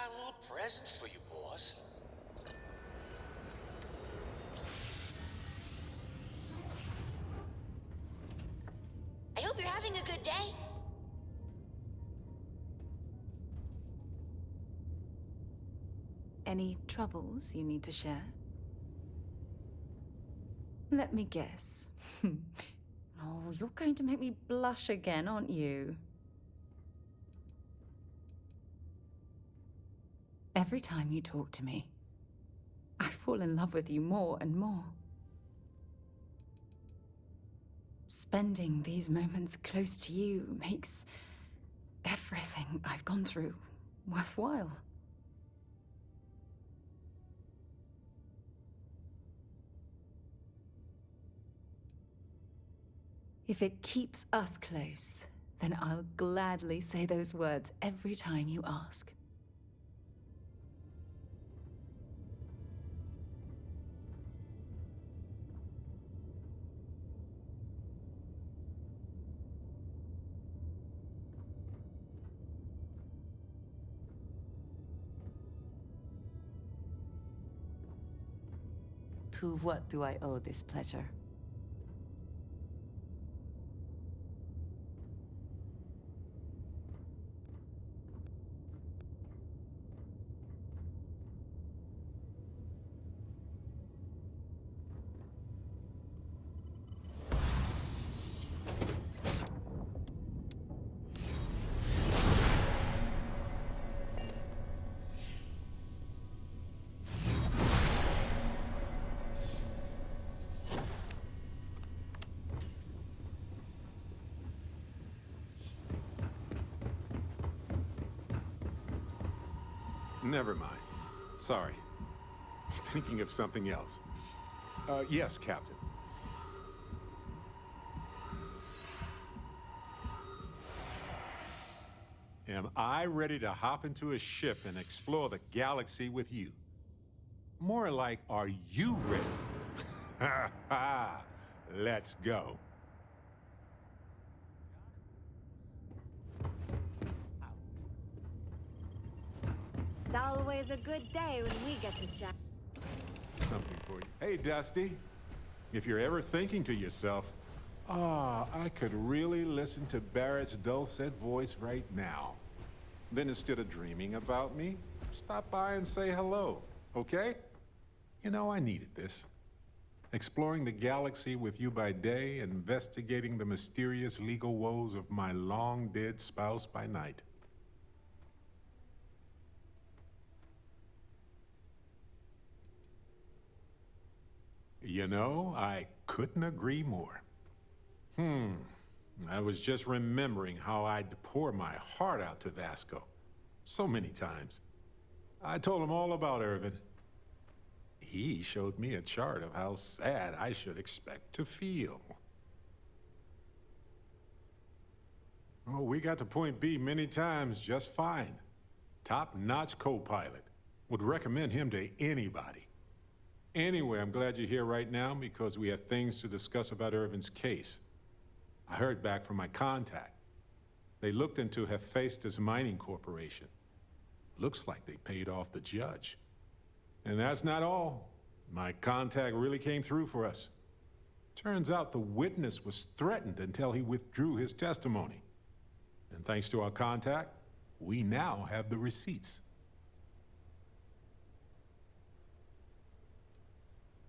got a little present for you, boss. I hope you're having a good day. Any troubles you need to share? Let me guess. Oh, you're going to make me blush again, aren't you? Every time you talk to me, I fall in love with you more and more. Spending these moments close to you makes everything I've gone through worthwhile. If it keeps us close, then I'll gladly say those words every time you ask. To what do I owe this pleasure? Never mind. Sorry. Thinking of something else. Yes, Captain. Am I ready to hop into a ship and explore the galaxy with you? More like, are you ready? Ha ha! Let's go. It's always a good day when we get to chat. Something for you. Hey, Dusty. If you're ever thinking to yourself, I could really listen to Barrett's dulcet voice right now, then instead of dreaming about me, stop by and say hello, okay? You know, I needed this. Exploring the galaxy with you by day, investigating the mysterious legal woes of my long-dead spouse by night. You know, I couldn't agree more. I was just remembering how I'd pour my heart out to Vasco. So many times. I told him all about Irvin. He showed me a chart of how sad I should expect to feel. Oh, we got to point B many times just fine. Top-notch co-pilot. Would recommend him to anybody. Anyway, I'm glad you're here right now because we have things to discuss about Irvin's case. I heard back from my contact. They looked into Hephaestus Mining Corporation. Looks like they paid off the judge. And that's not all. My contact really came through for us. Turns out the witness was threatened until he withdrew his testimony. And thanks to our contact, we now have the receipts.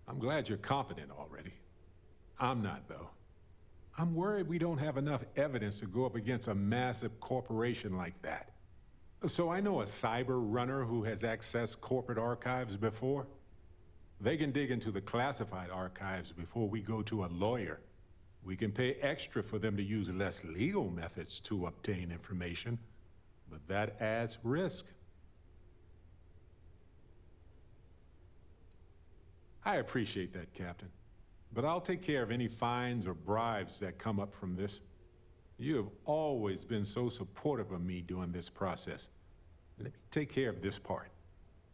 I'm glad you're confident already. I'm not, though. I'm worried we don't have enough evidence to go up against a massive corporation like that. So I know a cyber runner who has accessed corporate archives before. They can dig into the classified archives before we go to a lawyer. We can pay extra for them to use less legal methods to obtain information, but that adds risk. I appreciate that, Captain. But I'll take care of any fines or bribes that come up from this. You have always been so supportive of me during this process. Let me take care of this part.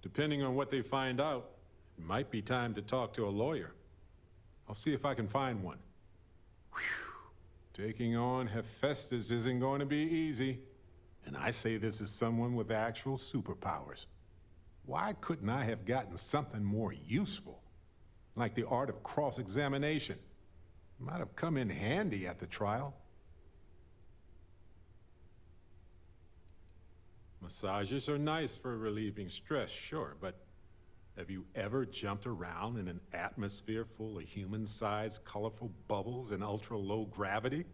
Depending on what they find out, it might be time to talk to a lawyer. I'll see if I can find one. Whew. Taking on Hephaestus isn't going to be easy. And I say this as someone with actual superpowers. Why couldn't I have gotten something more useful? Like the art of cross-examination. Might have come in handy at the trial. Massages are nice for relieving stress, sure, but have you ever jumped around in an atmosphere full of human-sized, colorful bubbles and ultra-low gravity?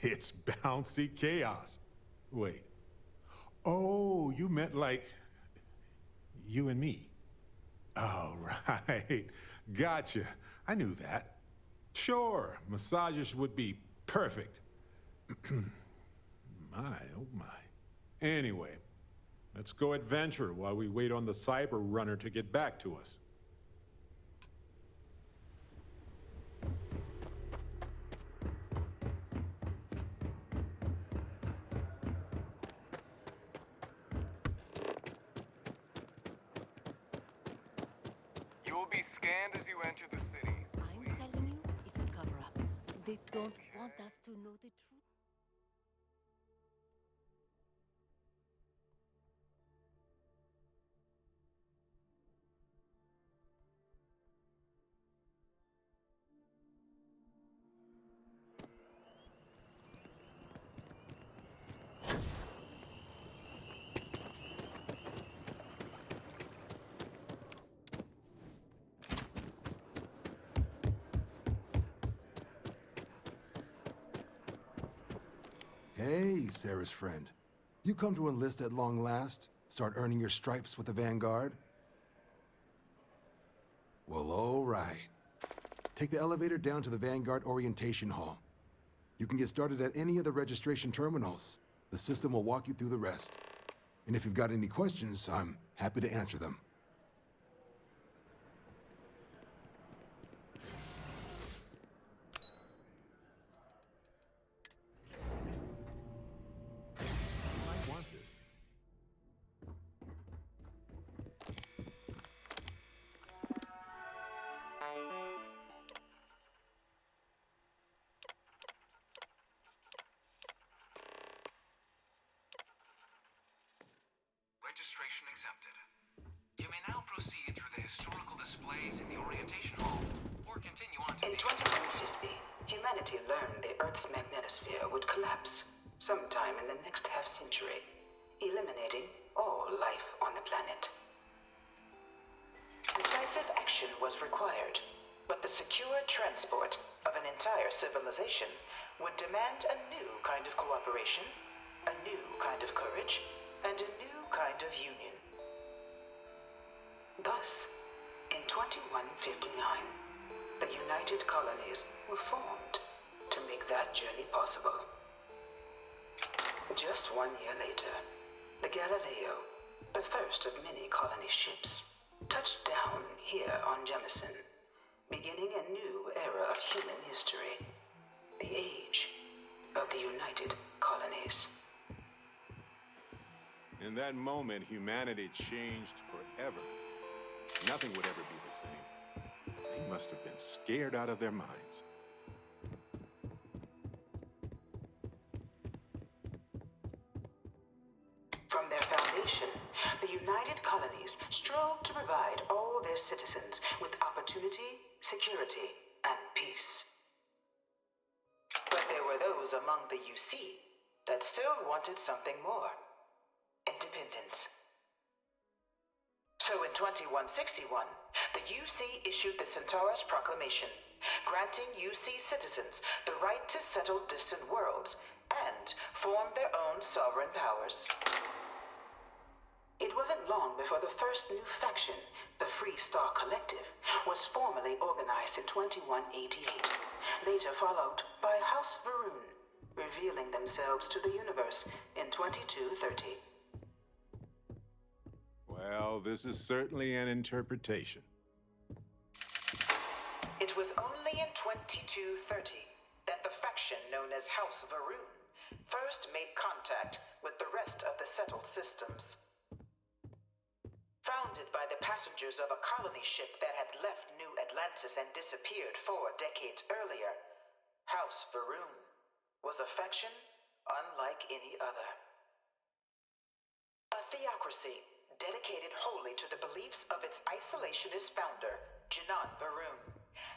It's bouncy chaos. Wait. Oh, you meant like you and me. Oh, right. Gotcha. I knew that. Sure, massages would be perfect. My, oh my. Anyway, let's go adventure while we wait on the cyber runner to get back to us. You will be scanned as you enter the city. I'm telling you, it's a cover-up. They don't want us to know the truth. Hey, Sarah's friend. You come to enlist at long last? Start earning your stripes with the Vanguard? Well, all right. Take the elevator down to the Vanguard Orientation Hall. You can get started at any of the registration terminals. The system will walk you through the rest. And if you've got any questions, I'm happy to answer them. I want this. Registration accepted. You may now proceed through the historical displays in the orientation hall, or continue on to In 2150, humanity learned the Earth's magnetosphere would collapse sometime in the next half-century, eliminating all life on the planet. Decisive action was required, but the secure transport of an entire civilization would demand a new kind of cooperation, a new kind of courage, and a new kind of union. Thus, in 2159, the United Colonies were formed to make that journey possible. Just 1 year later, the Galileo, the first of many colony ships, touched down here on Jemison, beginning a new era of human history, the age of the United Colonies. In that moment, humanity changed forever. Nothing would ever be the same. They must have been scared out of their minds. From their foundation, the United Colonies strove to provide all their citizens with opportunity, security, and peace. But there were those among the UC that still wanted something more: independence. So in 2161, the UC issued the Centaurus Proclamation, granting UC citizens the right to settle distant worlds and form their own sovereign powers. It wasn't long before the first new faction, the Free Star Collective, was formally organized in 2188, later followed by House Varun, revealing themselves to the universe in 2230. Well, this is certainly an interpretation. It was only in 2230 that the faction known as House Varun first made contact with the rest of the settled systems. Founded by the passengers of a colony ship that had left New Atlantis and disappeared 4 decades earlier, House Varun was a faction unlike any other. theocracy dedicated wholly to the beliefs of its isolationist founder, Jinan Varun.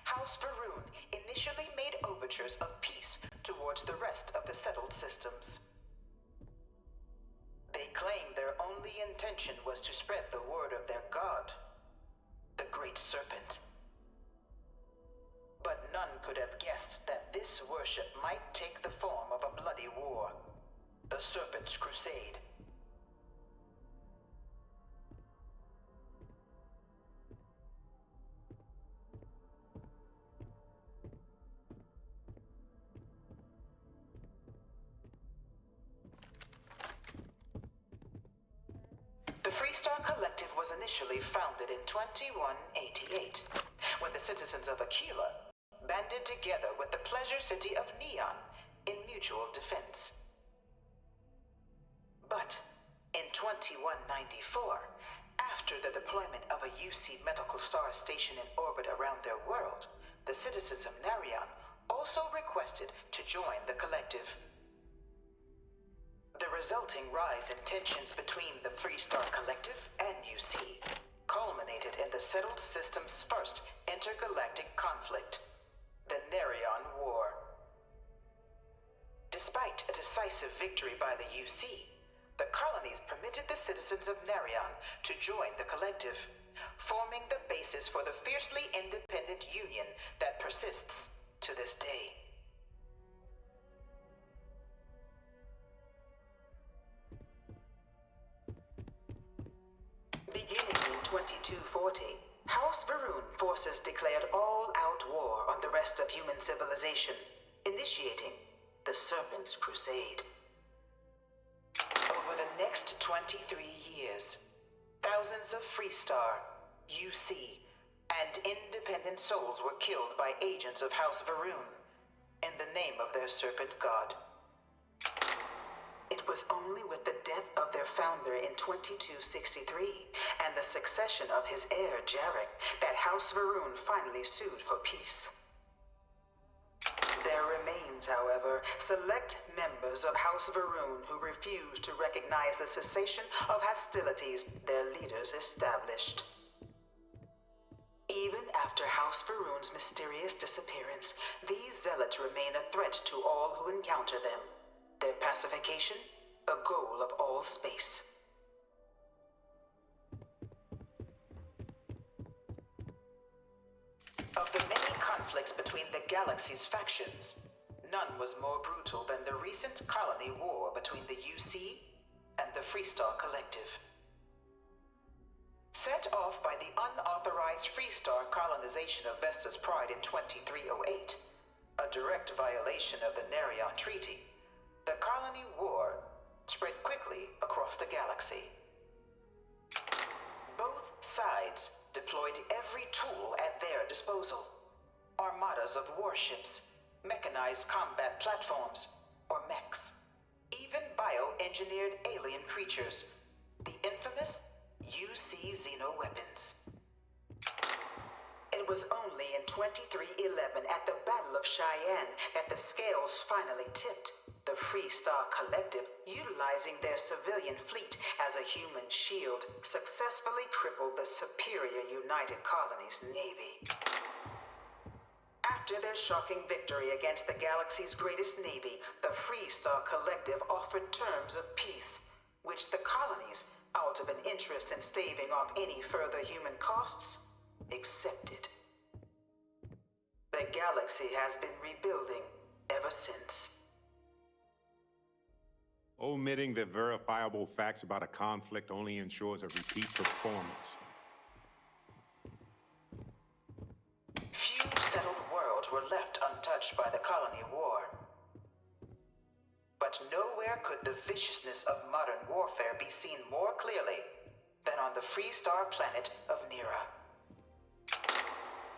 House Varun initially made overtures of peace towards the rest of the settled systems. They claimed their only intention was to spread the word of their god, the Great Serpent. But none could have guessed that this worship might take the form of a bloody war, the Serpent's Crusade. The Freestar Collective was initially founded in 2188, when the citizens of Aquila banded together with the pleasure city of Neon in mutual defense. But in 2194, after the deployment of a UC medical star station in orbit around their world, the citizens of Narion also requested to join the collective. The resulting rise in tensions between the Freestar Collective and UC culminated in the settled system's first intergalactic conflict, the Narion War. Despite a decisive victory by the UC, the colonies permitted the citizens of Narion to join the collective, forming the basis for the fiercely independent union that persists to this day. Beginning in 2240, House Varun forces declared all-out war on the rest of human civilization, initiating the Serpent's Crusade. Over the next 23 years, thousands of Freestar, UC, and independent souls were killed by agents of House Varun in the name of their serpent god. It was only with the death of their founder in 2263 and the succession of his heir Jarek that House Varun finally sued for peace. There remains, however, select members of House Varun who refuse to recognize the cessation of hostilities their leaders established. Even after House Varun's mysterious disappearance, these zealots remain a threat to all who encounter them. Their pacification, a goal of all space. Of the many conflicts between the galaxy's factions, none was more brutal than the recent colony war between the UC and the Freestar Collective. Set off by the unauthorized Freestar colonization of Vesta's Pride in 2308, a direct violation of the Narion Treaty, the colony war spread quickly across the galaxy. Both sides deployed every tool at their disposal. Armadas of warships, mechanized combat platforms, or mechs, even bioengineered alien creatures, the infamous UC Xeno-weapons. It was only in 2311 at the Battle of Cheyenne that the scales finally tipped, the Freestar Collective, utilizing their civilian fleet as a human shield, successfully crippled the superior United Colonies Navy. After their shocking victory against the galaxy's greatest navy, the Freestar Collective offered terms of peace, which the colonies, out of an interest in staving off any further human costs, accepted. The galaxy has been rebuilding ever since. Omitting the verifiable facts about a conflict only ensures a repeat performance. Few settled worlds were left untouched by the colony war. But nowhere could the viciousness of modern warfare be seen more clearly than on the Freestar planet of Nira.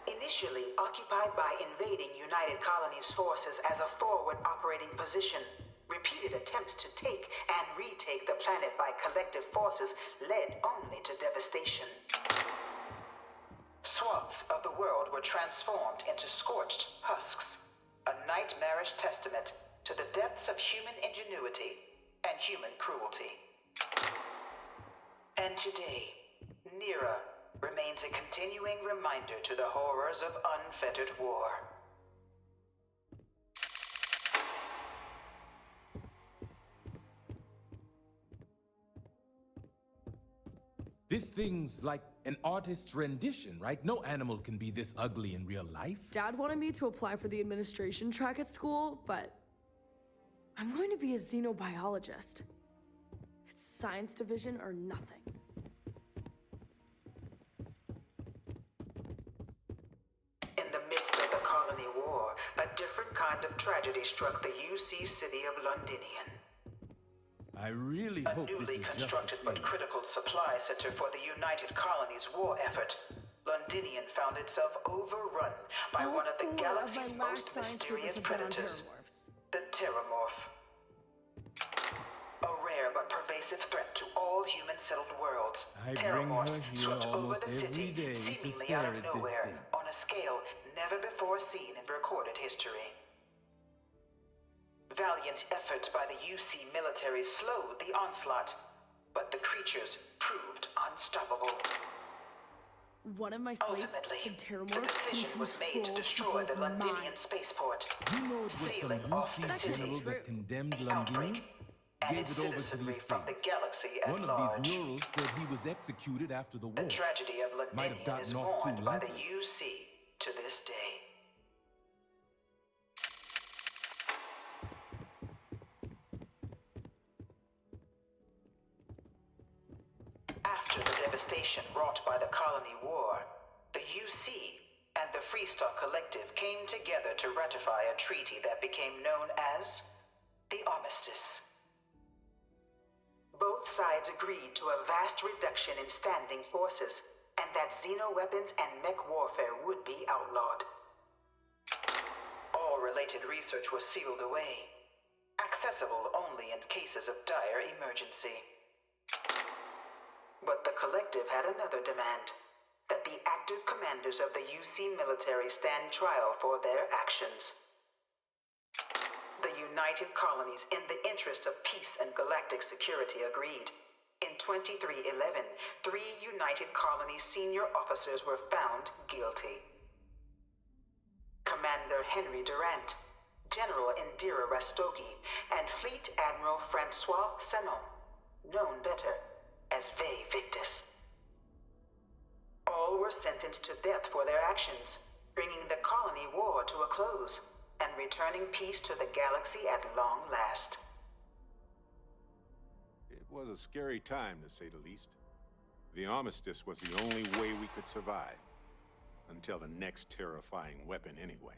Initially occupied by invading United Colonies forces as a forward operating position, repeated attempts to take and retake the planet by collective forces led only to devastation. Swaths of the world were transformed into scorched husks, a nightmarish testament to the depths of human ingenuity and human cruelty. And today, Nira remains a continuing reminder to the horrors of unfettered war. This thing's like an artist's rendition, right? No animal can be this ugly in real life. Dad wanted me to apply for the administration track at school, but I'm going to be a xenobiologist. It's science division or nothing. In the midst of the colony war, a different kind of tragedy struck the UC city of Londinian. I really A hope this newly is constructed just a but phase. critical supply center for the United Colonies war effort, Londinian found itself overrun by All one of the four galaxy's of my most last science mysterious papers have been on predators, terramorphs. the Terramorph. A rare but pervasive threat to all human-settled worlds, I bring Terramorphs her here swept over almost the every city, day to seemingly stare out at of this nowhere, thing. on a scale never before seen in recorded history. Valiant efforts by the UC military slowed the onslaught, but the creatures proved unstoppable. One of my slates Ultimately, said the terramorphs decision can was made to control destroy the people's Londinian minds. spaceport, You know it was some sealing off the UC city. general that condemned An Londini? outbreak, and Gave its it over to citizenry these from the things. galaxy at One of large. these murals said he was executed after the war. The tragedy of Might have Londinian gotten is off too mourned by the lightly. UC to this day. After the devastation wrought by the Colony War, the UC and the Freestock Collective came together to ratify a treaty that became known as the Armistice. Both sides agreed to a vast reduction in standing forces, and that xeno-weapons and mech warfare would be outlawed. All related research was sealed away, accessible only in cases of dire emergency. But the Collective had another demand, that the active commanders of the UC military stand trial for their actions. The United Colonies, in the interest of peace and galactic security, agreed. In 2311, 3 United Colonies senior officers were found guilty. Commander Henry Durant, General Indira Rastogi, and Fleet Admiral Francois Sanon, known better as Ve Victus. All were sentenced to death for their actions, bringing the colony war to a close and returning peace to the galaxy at long last. It was a scary time, to say the least. The armistice was the only way we could survive. Until the next terrifying weapon, anyway.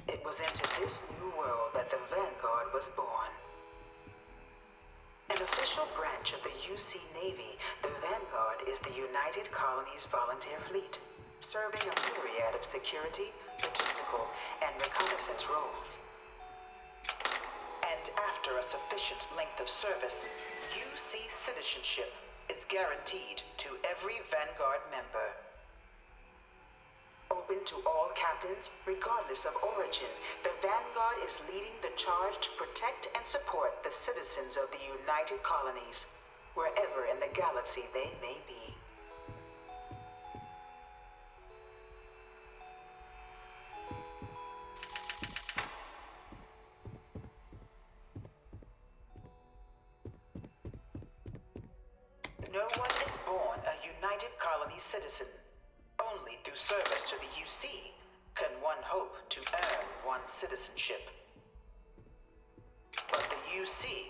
It was into this new world that the Vanguard was born. An official branch of the UC Navy, the Vanguard is the United Colonies Volunteer Fleet, serving a myriad of security, logistical, and reconnaissance roles. And after a sufficient length of service, UC citizenship is guaranteed to every Vanguard member. Open to all captains, regardless of origin, the Vanguard is leading the charge to protect and support the citizens of the United Colonies, wherever in the galaxy they may be. No one is born a United Colony citizen. Only through service to the UC can one hope to earn one's citizenship. But the UC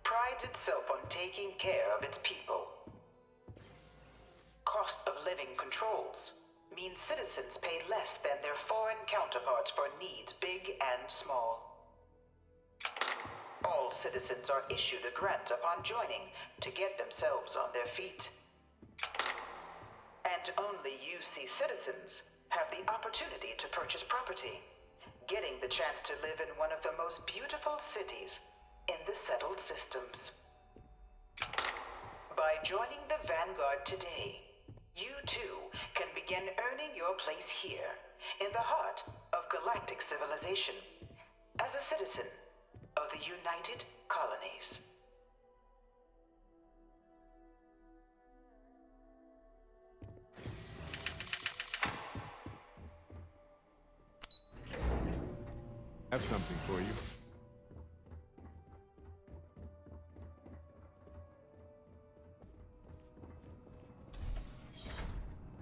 prides itself on taking care of its people. Cost of living controls mean citizens pay less than their foreign counterparts for needs big and small. All citizens are issued a grant upon joining to get themselves on their feet. And only UC citizens have the opportunity to purchase property, getting the chance to live in one of the most beautiful cities in the settled systems. By joining the Vanguard today, you too can begin earning your place here, in the heart of of galactic civilization as a citizen of the United Colonies. Have something for you.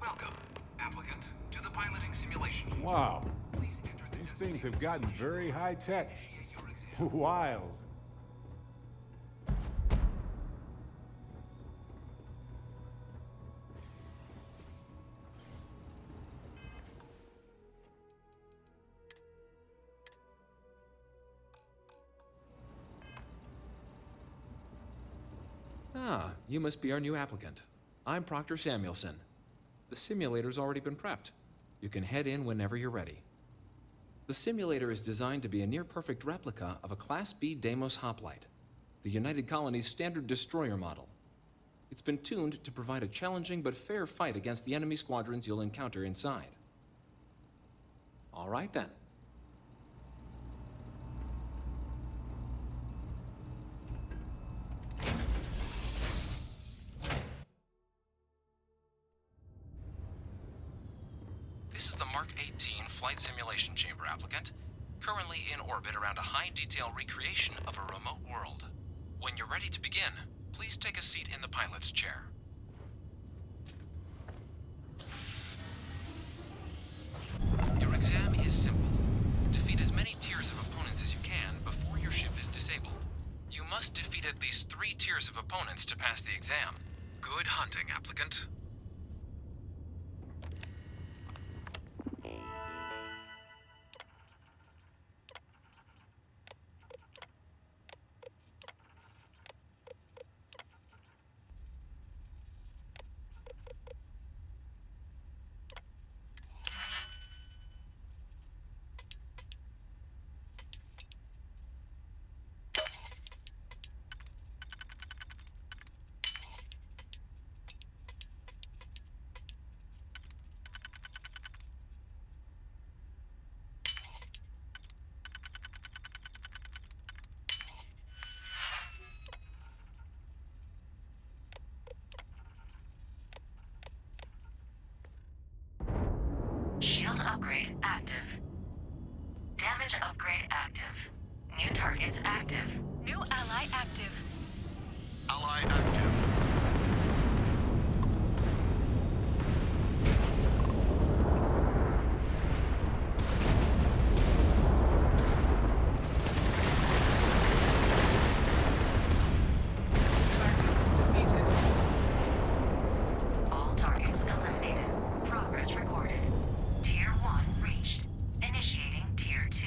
Welcome, applicant, to the piloting simulation. Wow. Please enter the These things have gotten very high tech. Wild. Ah, you must be our new applicant. I'm Proctor Samuelson. The simulator's already been prepped. You can head in whenever you're ready. The simulator is designed to be a near-perfect replica of a Class B Deimos hoplite, the United Colony's standard destroyer model. It's been tuned to provide a challenging but fair fight against the enemy squadrons you'll encounter inside. All right then. This is the Mark 18 Flight Simulation Chamber applicant, currently in orbit around a high-detail recreation of a remote world. When you're ready to begin, please take a seat in the pilot's chair. Your exam is simple. Defeat as many tiers of opponents as you can before your ship is disabled. You must defeat at least 3 tiers of opponents to pass the exam. Good hunting, applicant. Shield upgrade active. Damage upgrade active. New targets active. New ally active. Ally active. All targets eliminated. Progress recorded. Tier 1 reached. Initiating Tier 2.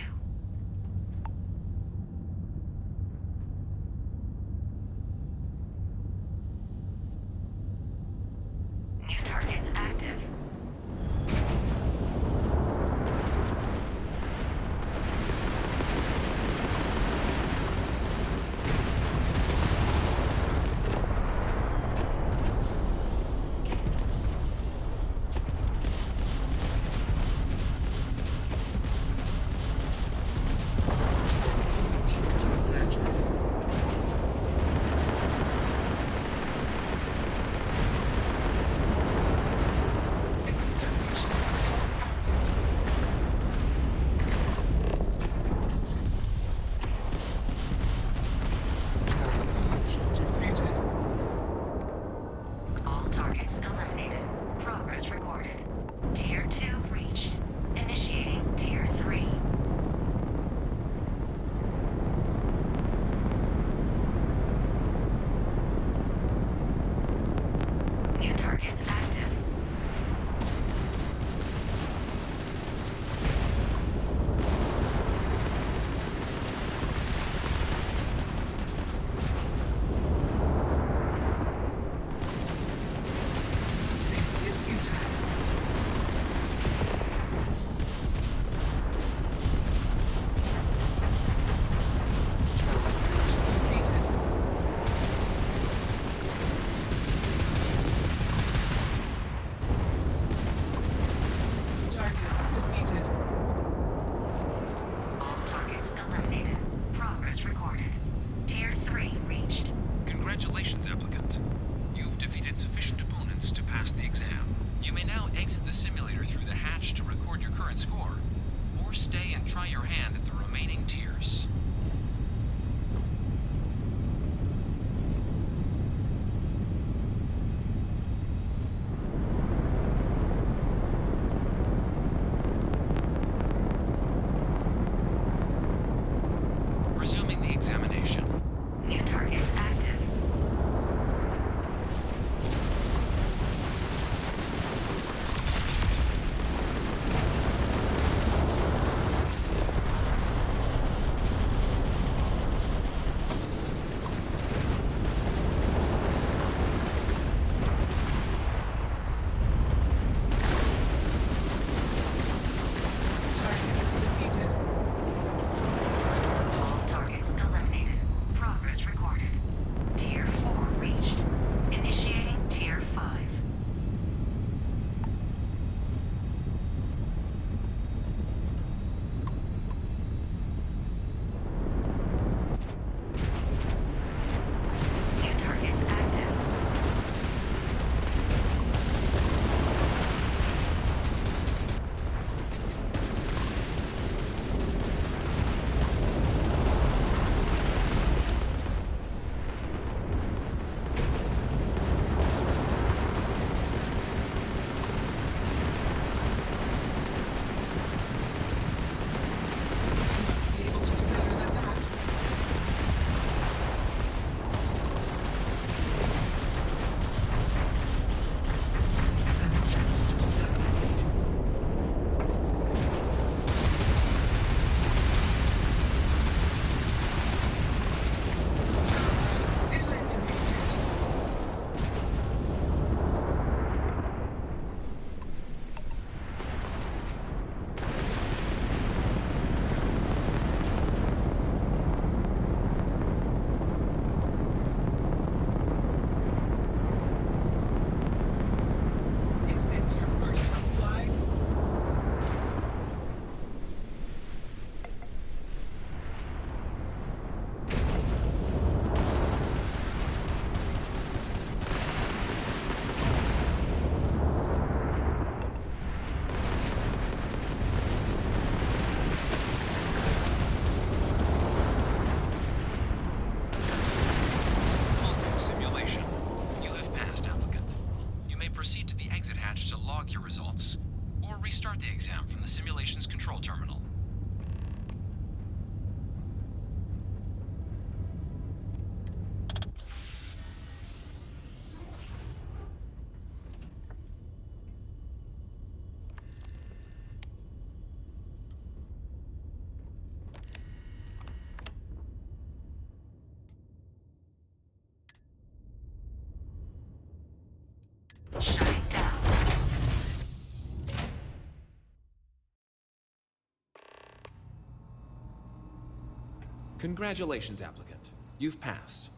Congratulations, applicant. You've passed.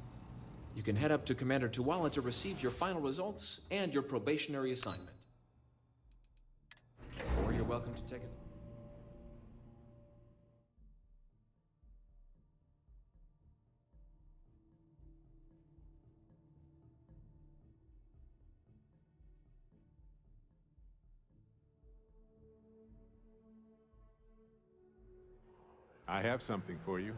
You can head up to Commander Tuwala to receive your final results and your probationary assignment. Or you're welcome to take it. I have something for you.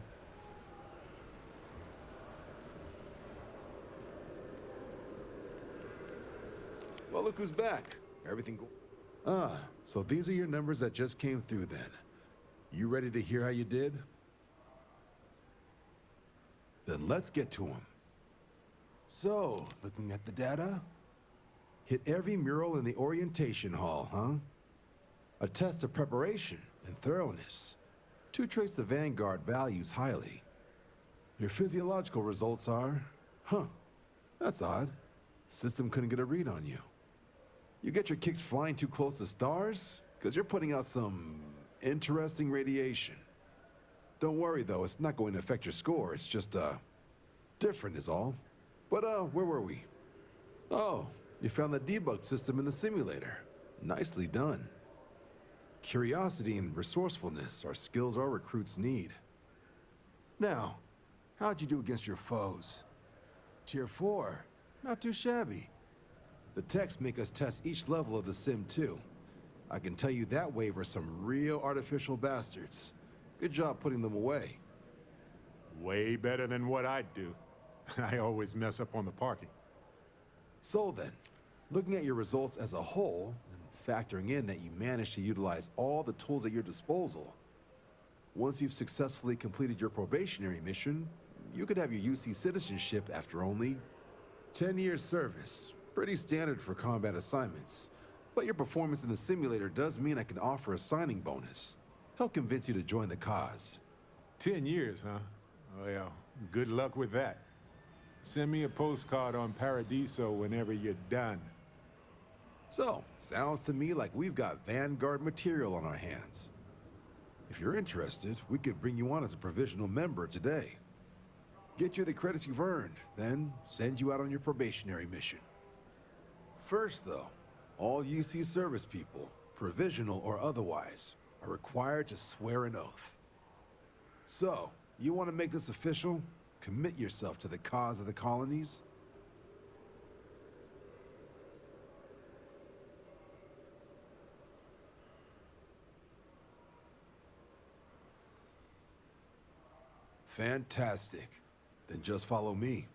Well, look who's back. Everything go... Ah, so these are your numbers that just came through then. You ready to hear how you did? Then let's get to them. So, looking at the data, hit every mural in the orientation hall, huh? A test of preparation and thoroughness. To trace the Vanguard values highly. Your physiological results are, that's odd. System couldn't get a read on you. You get your kicks flying too close to stars? Because you're putting out some interesting radiation. Don't worry though, it's not going to affect your score, it's just, different is all. But, where were we? Oh, you found the debug system in the simulator. Nicely done. Curiosity and resourcefulness are skills our recruits need. Now, how'd you do against your foes? Tier 4, not too shabby. The techs make us test each level of the sim too. I can tell you that wave are some real artificial bastards. Good job putting them away. Way better than what I'd do. I always mess up on the parking. So then, looking at your results as a whole, and factoring in that you managed to utilize all the tools at your disposal, once you've successfully completed your probationary mission, you could have your UC citizenship after only 10 years service. Pretty standard for combat assignments. But your performance in the simulator does mean I can offer a signing bonus. Help convince you to join the cause. 10 years, huh? Well, good luck with that. Send me a postcard on Paradiso whenever you're done. So, sounds to me like we've got Vanguard material on our hands. If you're interested, we could bring you on as a provisional member today. Get you the credits you've earned, then send you out on your probationary mission. First, though, all UC service people, provisional or otherwise, are required to swear an oath. So, you want to make this official? Commit yourself to the cause of the colonies? Fantastic. Then just follow me.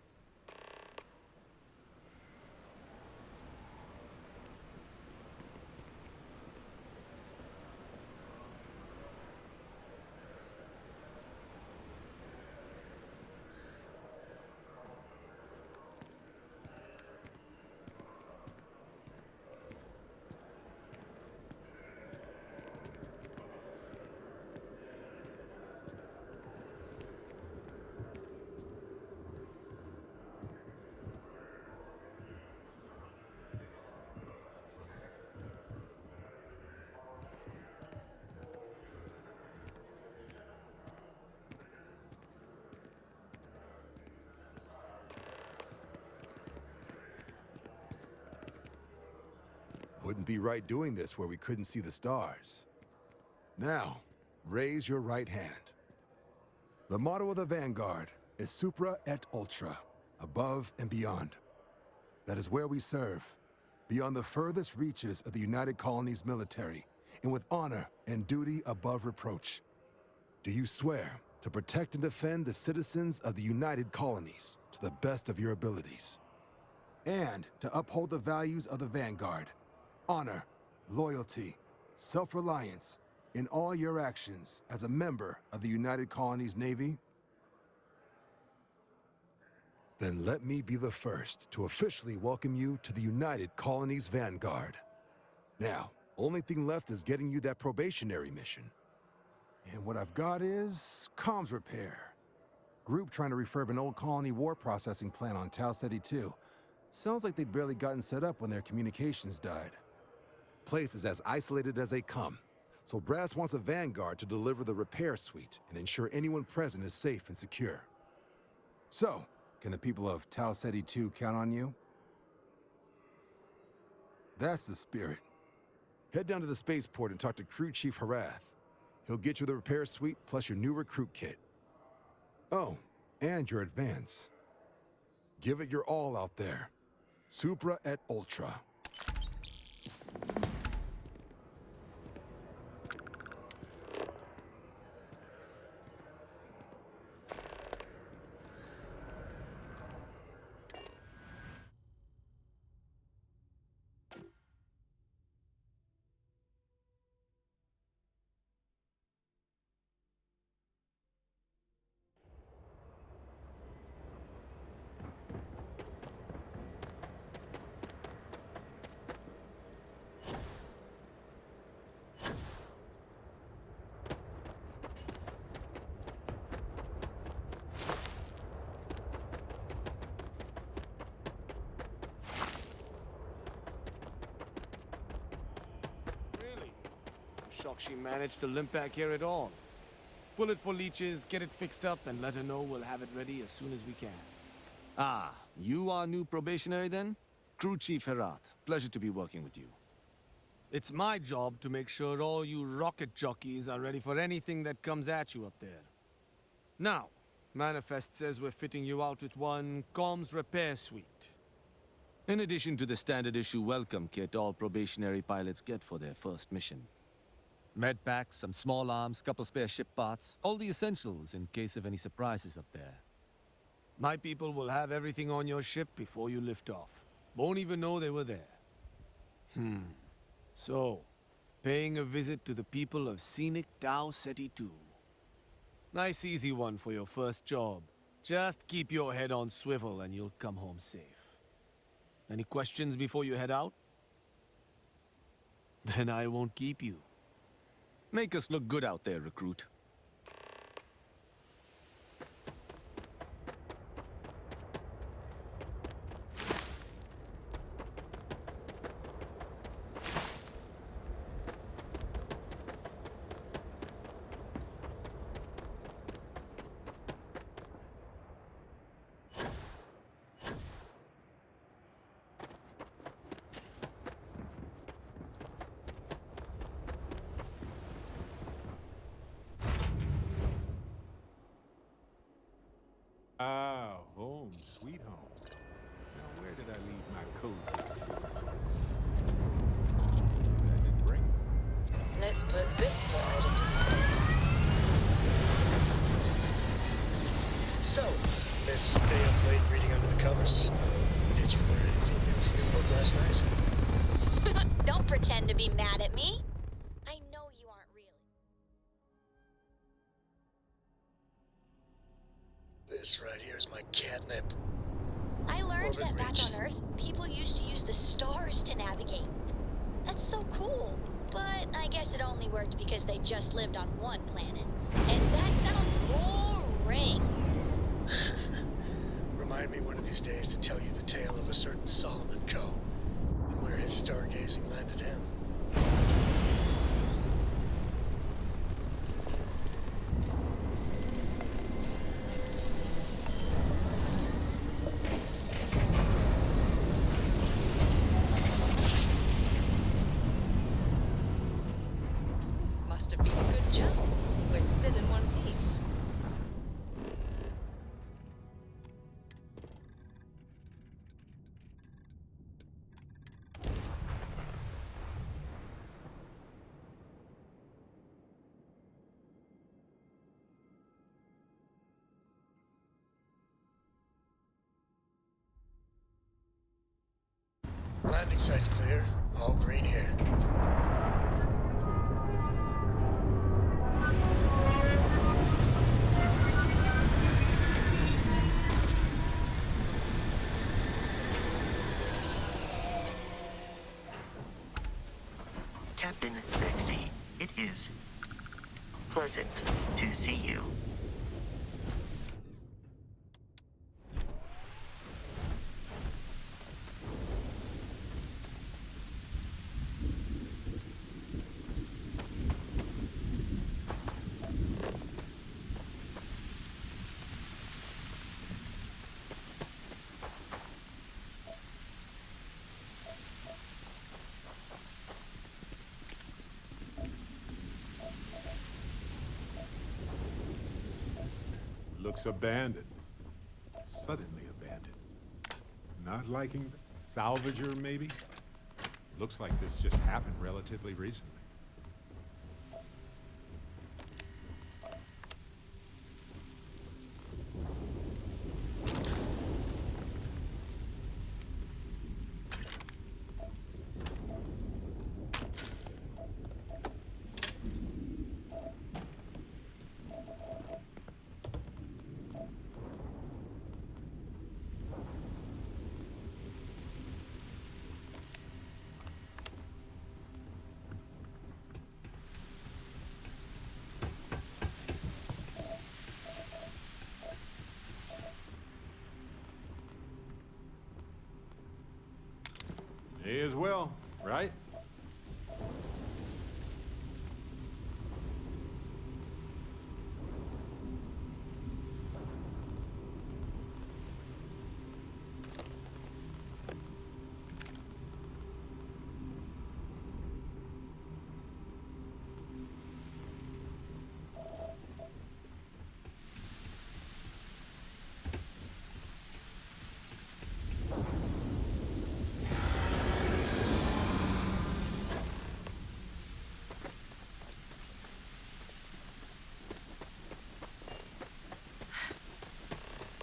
Wouldn't be right doing this where we couldn't see the stars. Now, raise your right hand. The motto of the Vanguard is Supra et Ultra, above and beyond. That is where we serve, beyond the furthest reaches of the United Colonies military, and with honor and duty above reproach. Do you swear to protect and defend the citizens of the United Colonies to the best of your abilities? And to uphold the values of the Vanguard, honor, loyalty, self-reliance in all your actions as a member of the United Colonies Navy? Then let me be the first to officially welcome you to the United Colonies Vanguard. Now, only thing left is getting you that probationary mission. And what I've got is comms repair. Group trying to refurb an old colony war processing plant on Tau Ceti 2. Sounds like they'd barely gotten set up when their communications died. Place is as isolated as they come. So Brass wants a Vanguard to deliver the repair suite and ensure anyone present is safe and secure. So, can the people of Tau Ceti 2 count on you? That's the spirit. Head down to the spaceport and talk to Crew Chief Harath. He'll get you the repair suite plus your new recruit kit. Oh, and your advance. Give it your all out there. Supra et Ultra. Shocked she managed to limp back here at all. Pull it for leeches, get it fixed up, and let her know we'll have it ready as soon as we can. Ah, you are new probationary then? Crew Chief Herath, pleasure to be working with you. It's my job to make sure all you rocket jockeys are ready for anything that comes at you up there. Now, Manifest says we're fitting you out with one comms repair suite. In addition to the standard issue welcome kit all probationary pilots get for their first mission. Med packs, some small arms, couple spare ship parts, all the essentials in case of any surprises up there. My people will have everything on your ship before you lift off. Won't even know they were there. So, paying a visit to the people of scenic Tau Ceti 2. Nice easy one for your first job. Just keep your head on swivel and you'll come home safe. Any questions before you head out? Then I won't keep you. Make us look good out there, recruit. Ah, home, sweet home. Now, where did I leave my cozy seat? I didn't bring it. Let's put this bird into space. So, Miss Stay Up Late reading under the covers. Did you learn anything new from your book last night? Don't pretend to be mad at me. I know you aren't really. This right here is my catnip. I learned Orbit that back reach. on Earth, people used to use the stars to navigate. That's so cool. But I guess it only worked because they just lived on one planet. And that sounds boring. Remind me one of these days to tell you the tale of a certain Solomon Coe and where his stargazing landed him. Must have been a good jump. We're still in one piece. Landing site's clear. All green here. Captain Sexy, it is pleasant to see you. Looks abandoned. Suddenly abandoned. Not liking the salvager, maybe? Looks like this just happened relatively recently. May as well, right?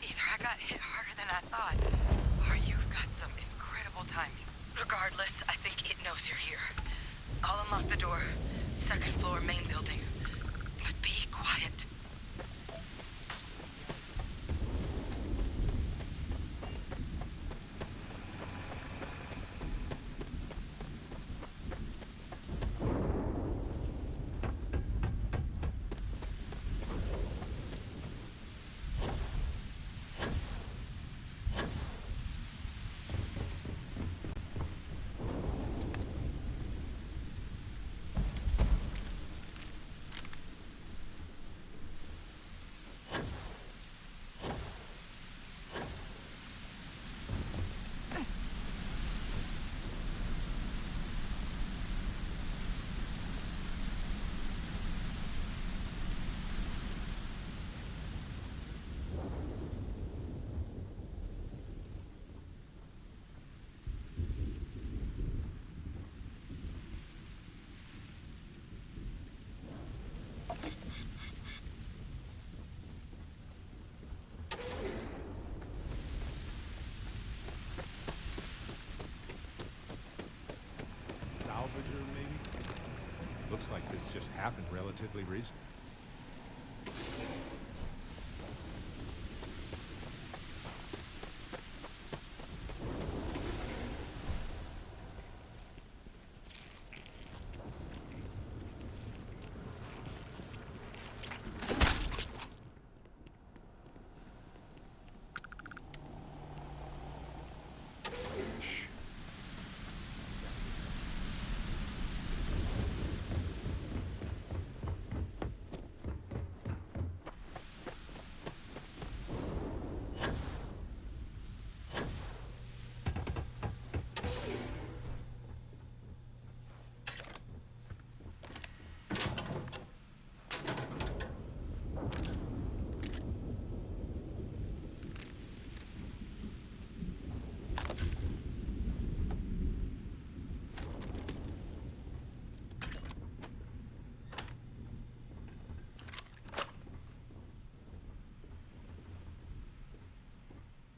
Either I got hit harder than I thought, or you've got some incredible timing. Regardless, I think it knows you're here. I'll unlock the door. Second floor, main building. But be quiet. Salvager, maybe? Looks like this just happened relatively recently.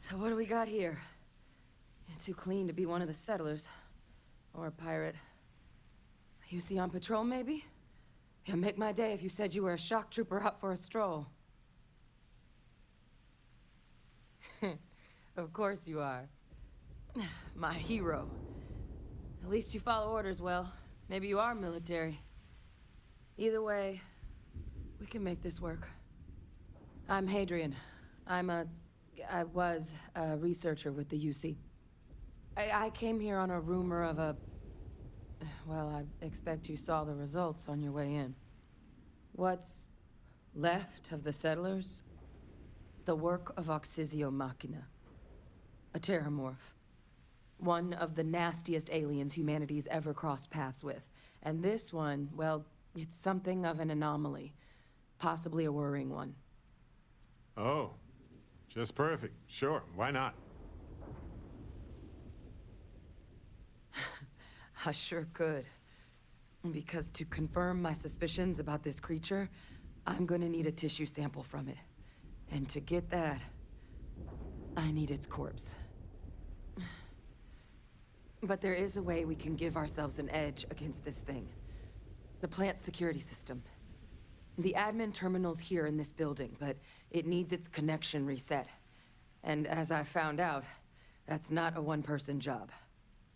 So what do we got here? It's too clean to be one of the settlers. Or a pirate. You see on patrol, maybe? It'd make my day if you said you were a shock trooper out for a stroll. Of course you are. My hero. At least you follow orders well. Maybe you are military. Either way, we can make this work. I'm Hadrian. I was a researcher with the UC. I came here on a rumor of a... Well, I expect you saw the results on your way in. What's left of the settlers? The work of Oxysio Machina. A terramorph. One of the nastiest aliens humanity's ever crossed paths with. And this one, well, it's something of an anomaly. Possibly a worrying one. Oh, just perfect. Sure, why not? I sure could. Because to confirm my suspicions about this creature, I'm gonna need a tissue sample from it. And to get that, I need its corpse. But there is a way we can give ourselves an edge against this thing. The plant's security system. The admin terminal's here in this building, but it needs its connection reset. And as I found out, that's not a one-person job.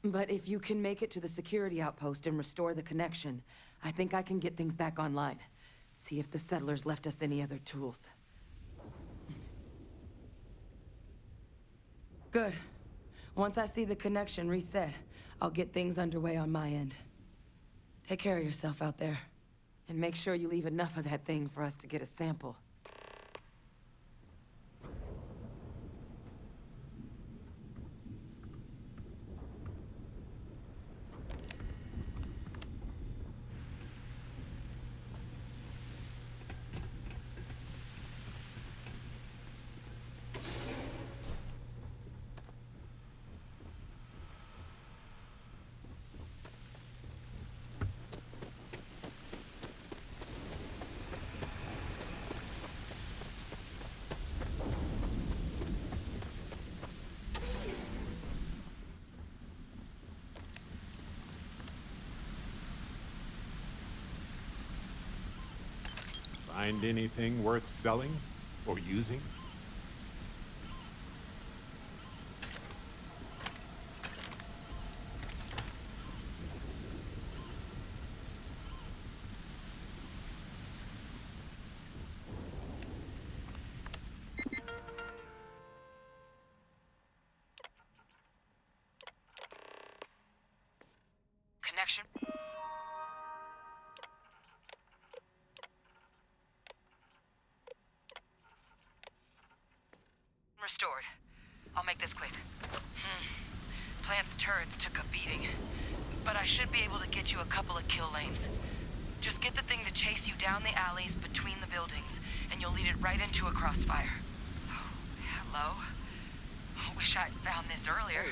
But if you can make it to the security outpost and restore the connection, I think I can get things back online. See if the settlers left us any other tools. Good. Once I see the connection reset, I'll get things underway on my end. Take care of yourself out there. And make sure you leave enough of that thing for us to get a sample. Find anything worth selling or using? Connection. Restored. I'll make this quick. Plant's turrets took a beating, but I should be able to get you a couple of kill lanes. Just get the thing to chase you down the alleys between the buildings, and you'll lead it right into a crossfire. Oh, hello? I wish I'd found this earlier.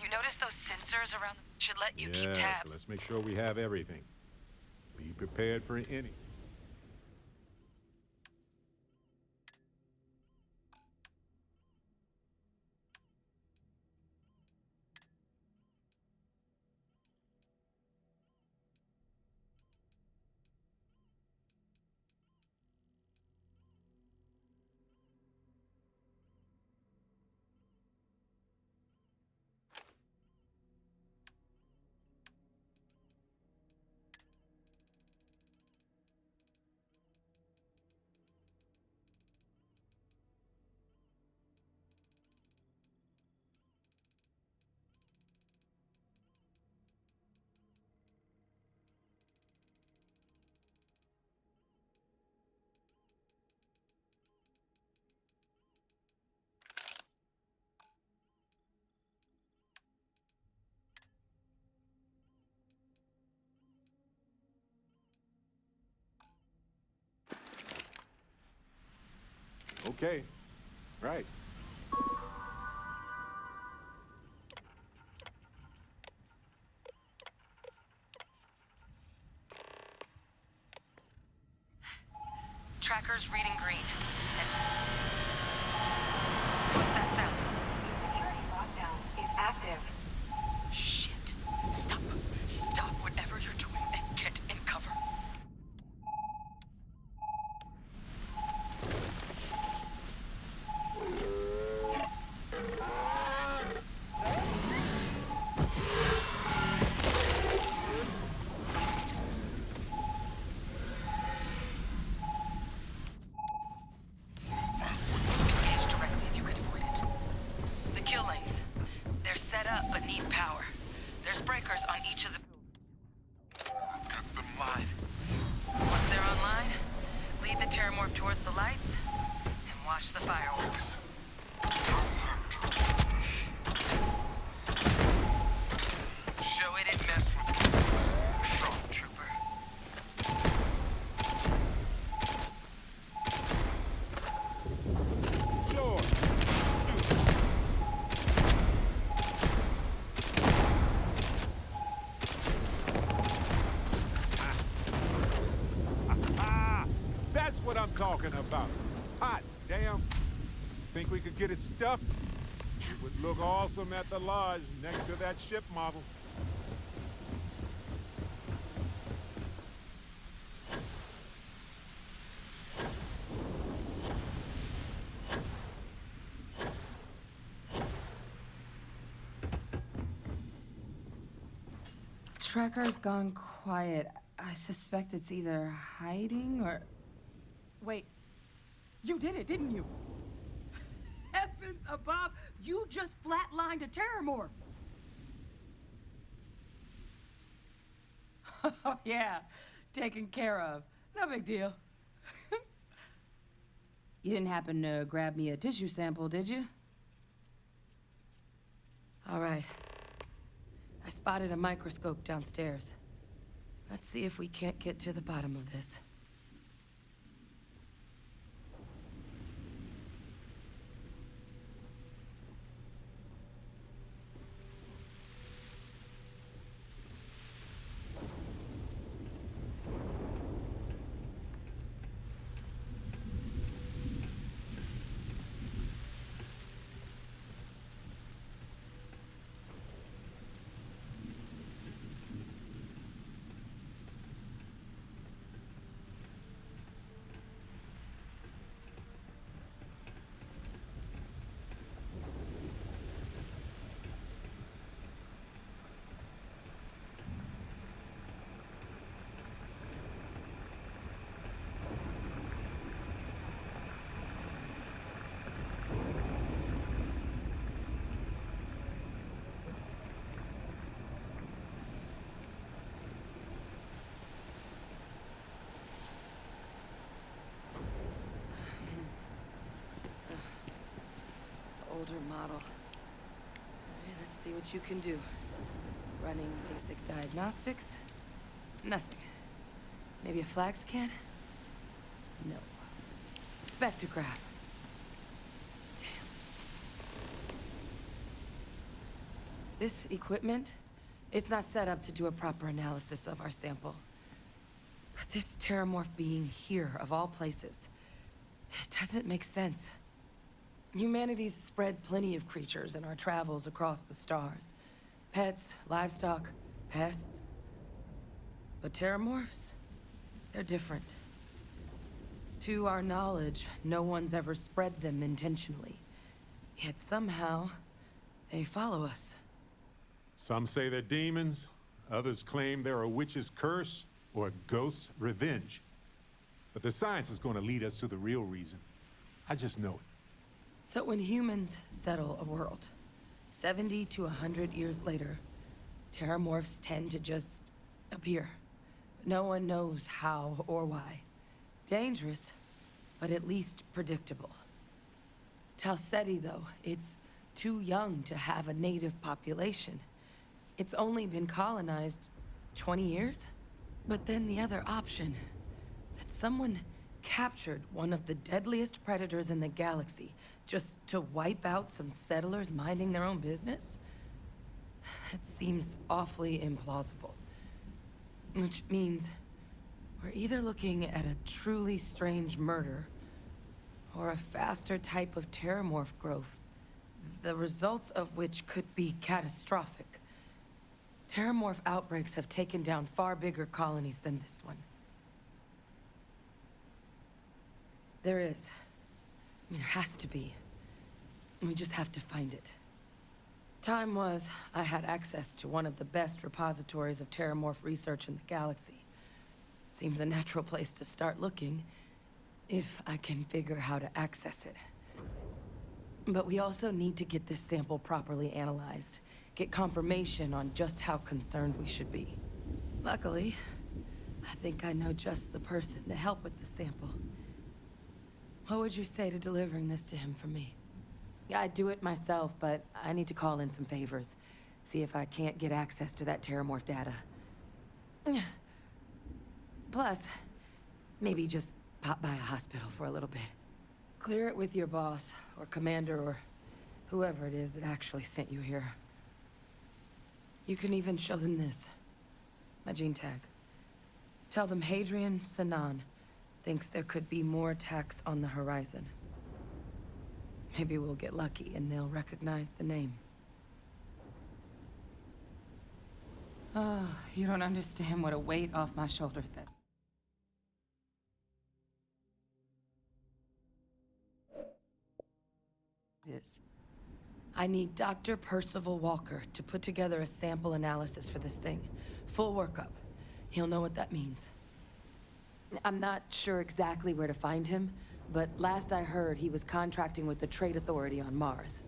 You notice those sensors around? Should let you keep Yes, tabs. let's make sure we have everything. Be prepared for any. Okay, right. Tracker's reading green. What's that sound? The security lockdown is active. Shit. Stop. Stop whatever you're doing and get in cover. Engage directly if you can avoid it. The kill lanes. They're set up but need power. There's breakers on each of the... Got them live. Once they're online, lead the Terramorph towards the lights and watch the fireworks. Show it mess with Stormtrooper. about? Hot damn. Think we could get it stuffed? It would look awesome at the lodge next to that ship model. Tracker's gone quiet. I suspect it's either hiding or... Wait. You did it, didn't you? Heavens above! You just flatlined a terramorph! Oh, yeah. Taken care of. No big deal. You didn't happen to grab me a tissue sample, did you? All right. I spotted a microscope downstairs. Let's see if we can't get to the bottom of this. Older model. Okay, let's see what you can do. Running basic diagnostics. Nothing. Maybe a flag scan? No. Spectrograph. Damn. This equipment, it's not set up to do a proper analysis of our sample. But this terramorph being here, of all places, it doesn't make sense. Humanity's spread plenty of creatures in our travels across the stars. Pets, livestock, pests. But terramorphs? They're different. To our knowledge, no one's ever spread them intentionally. Yet somehow, they follow us. Some say they're demons. Others claim they're a witch's curse or a ghost's revenge. But the science is going to lead us to the real reason. I just know it. So when humans settle a world, 70 to 100 years later, terramorphs tend to just appear. No one knows how or why. Dangerous, but at least predictable. Tau Ceti, though, it's too young to have a native population. It's only been colonized 20 years? But then the other option, that someone captured one of the deadliest predators in the galaxy just to wipe out some settlers minding their own business? That seems awfully implausible. Which means we're either looking at a truly strange murder or a faster type of terramorph growth, the results of which could be catastrophic. Terramorph outbreaks have taken down far bigger colonies than this one. There is. I mean, there has to be. We just have to find it. Time was, I had access to one of the best repositories of terramorph research in the galaxy. Seems a natural place to start looking, if I can figure how to access it. But we also need to get this sample properly analyzed, get confirmation on just how concerned we should be. Luckily, I think I know just the person to help with the sample. What would you say to delivering this to him for me? Yeah, I'd do it myself, but I need to call in some favors. See if I can't get access to that terramorph data. Plus, maybe just pop by a hospital for a little bit. Clear it with your boss, or commander, or whoever it is that actually sent you here. You can even show them this. My gene tag. Tell them Hadrian Sanan, thinks there could be more attacks on the horizon. Maybe we'll get lucky and they'll recognize the name. Oh, you don't understand what a weight off my shoulders that is. I need Dr. Percival Walker to put together a sample analysis for this thing. Full workup. He'll know what that means. I'm not sure exactly where to find him, but last I heard he was contracting with the Trade Authority on Mars.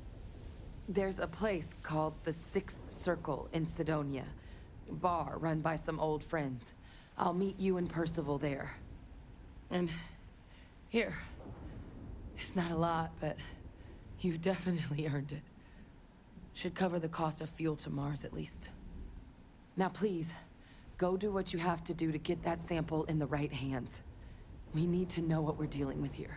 There's a place called the Sixth Circle in Sidonia. Bar run by some old friends. I'll meet you and Percival there. And here. It's not a lot, but you've definitely earned it. Should cover the cost of fuel to Mars at least. Now please, go do what you have to do to get that sample in the right hands. We need to know what we're dealing with here.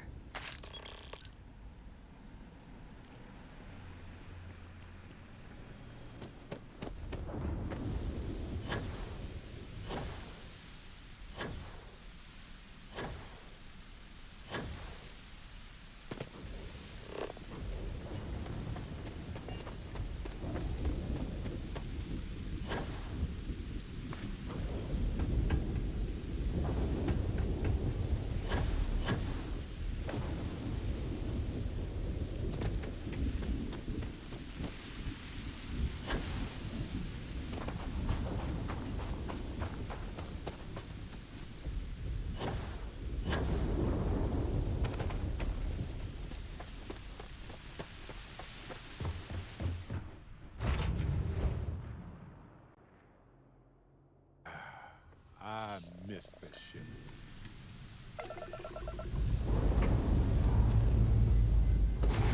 I miss this shit.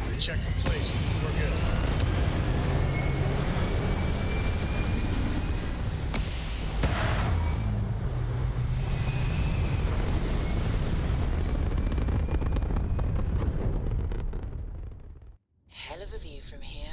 Recheck complete. We're good. Hell of a view from here.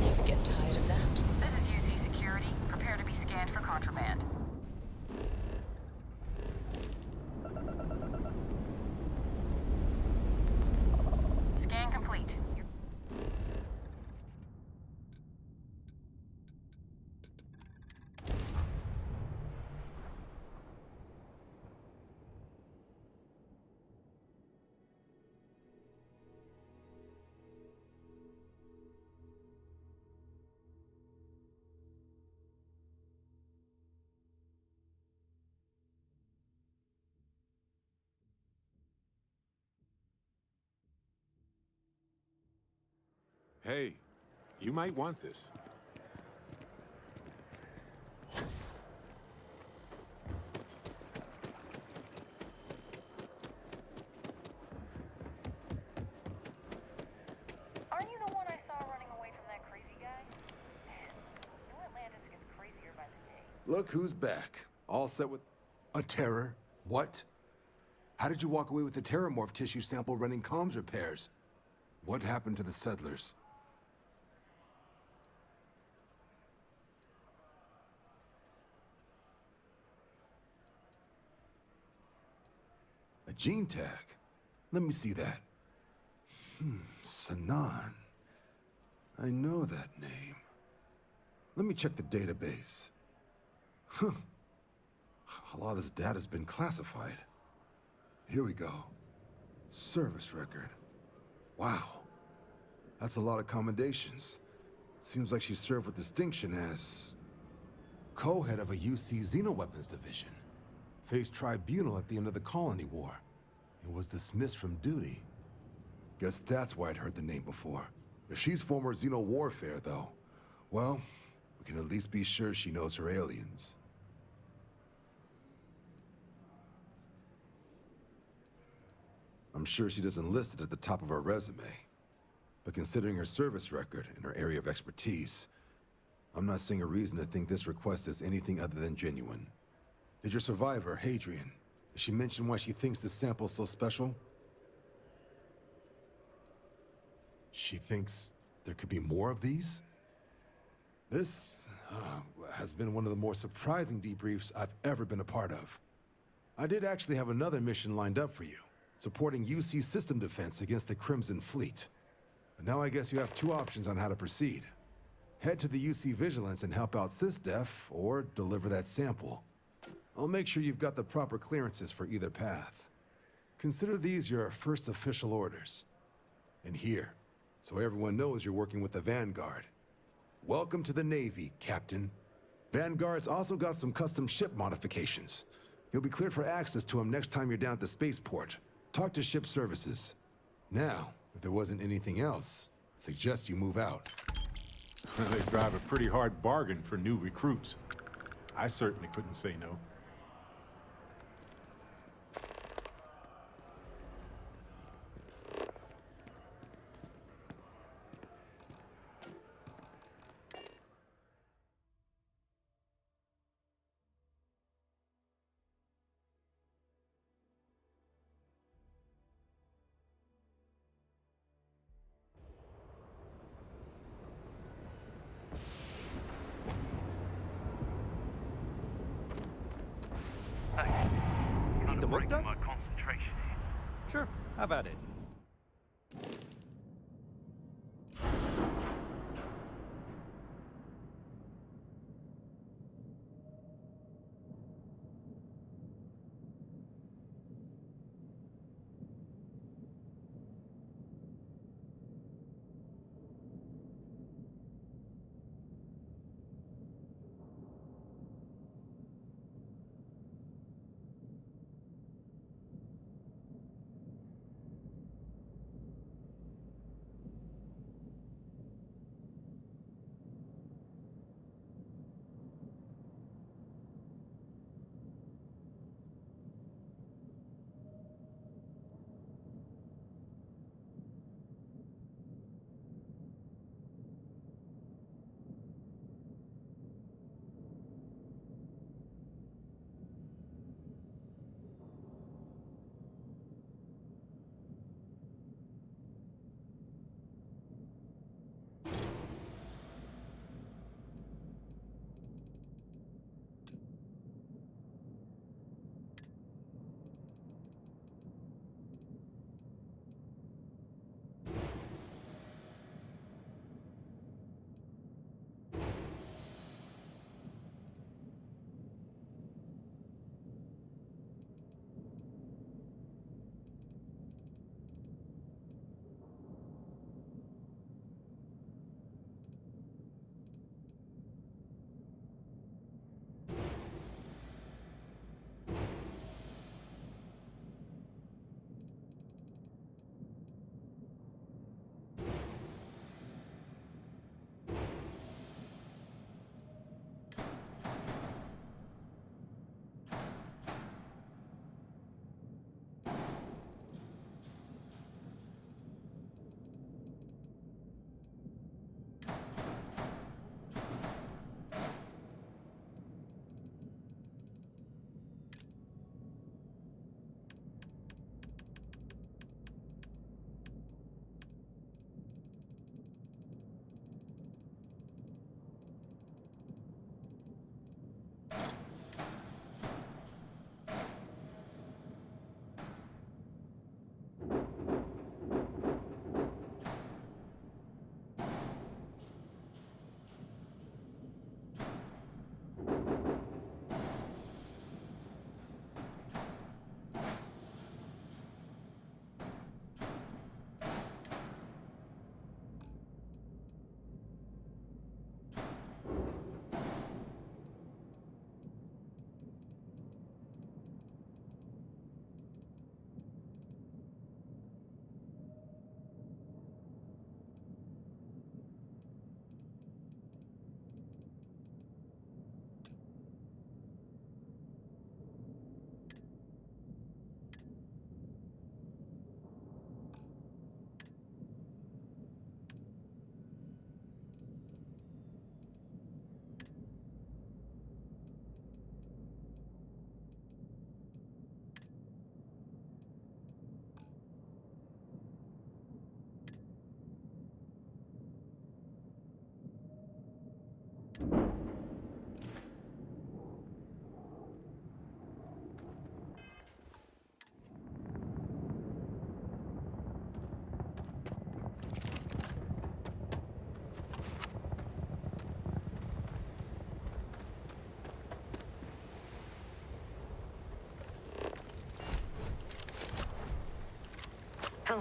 Never get tired of that. This is UC Security. Prepare to be scanned for contraband. Scan complete. Hey, you might want this. Aren't you the one I saw running away from that crazy guy? Man, New Atlantis gets crazier by the day. Look who's back. All set with... A terror? What? How did you walk away with the terramorph tissue sample running comms repairs? What happened to the settlers? A gene tag? Let me see that. Sanan. I know that name. Let me check the database. Huh. A lot of this data's been classified. Here we go. Service record. Wow. That's a lot of commendations. Seems like she served with distinction as co-head of a UC Xenoweapons division. Faced tribunal at the end of the Colony War and was dismissed from duty. Guess that's why I'd heard the name before. If she's former Xeno warfare, though, well, we can at least be sure she knows her aliens. I'm sure she doesn't list it at the top of her resume. But considering her service record and her area of expertise, I'm not seeing a reason to think this request is anything other than genuine. Did your survivor, Hadrian, did she mention why she thinks this sample's so special? She thinks there could be more of these? This has been one of the more surprising debriefs I've ever been a part of. I did actually have another mission lined up for you, supporting UC system defense against the Crimson Fleet. But now I guess you have two options on how to proceed. Head to the UC Vigilance and help out SysDef, or deliver that sample. I'll make sure you've got the proper clearances for either path. Consider these your first official orders. And here, so everyone knows you're working with the Vanguard. Welcome to the Navy, Captain. Vanguard's also got some custom ship modifications. You'll be cleared for access to them next time you're down at the spaceport. Talk to ship services. Now, if there wasn't anything else, I suggest you move out. They drive a pretty hard bargain for new recruits. I certainly couldn't say no. Need some work done? My concentration here. Sure, have at it.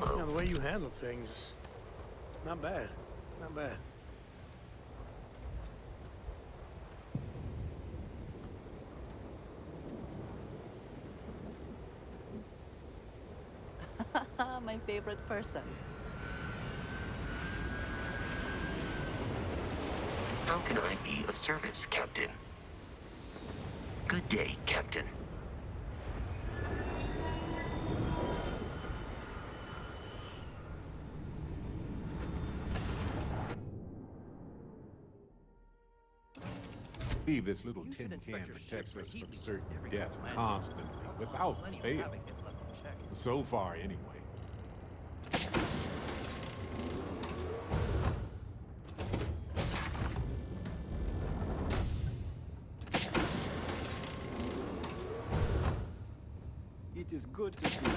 Hello. The way you handle things, not bad. Not bad. My favorite person. How can I be of service, Captain? Good day, Captain. Believe this little tin can protects us from certain death constantly, without fail. So far, anyway. It is good to see you.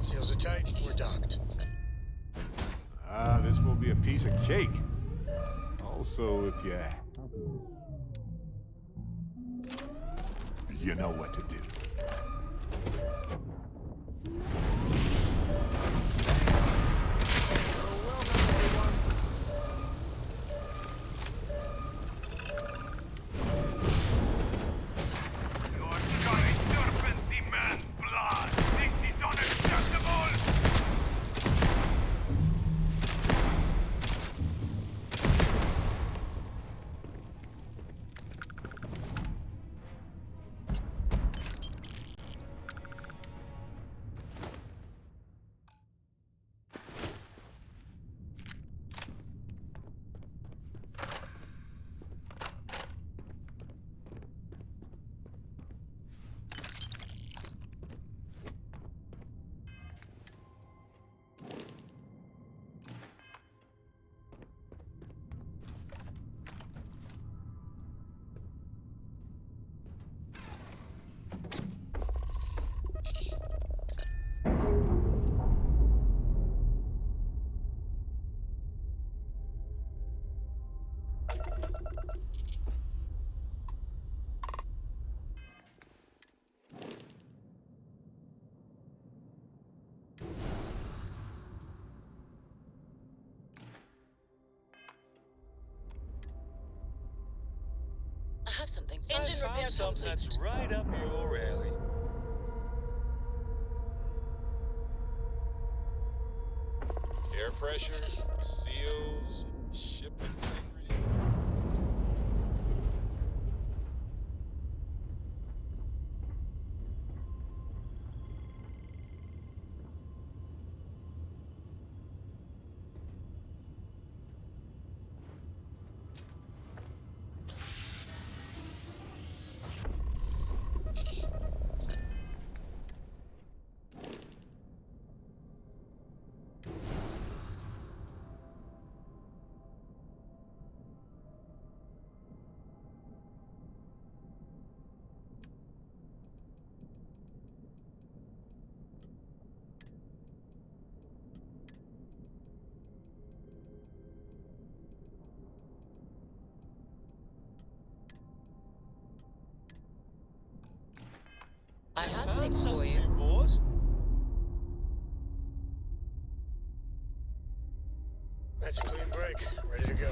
Seals are tight. We're docked. Ah, this will be a piece of cake. Also, if you know what to do. I have something. Engine repair complete. That's right up your alley. Air pressure, seals, ship integrity. I have things for you. Boss? That's a clean break. Ready to go.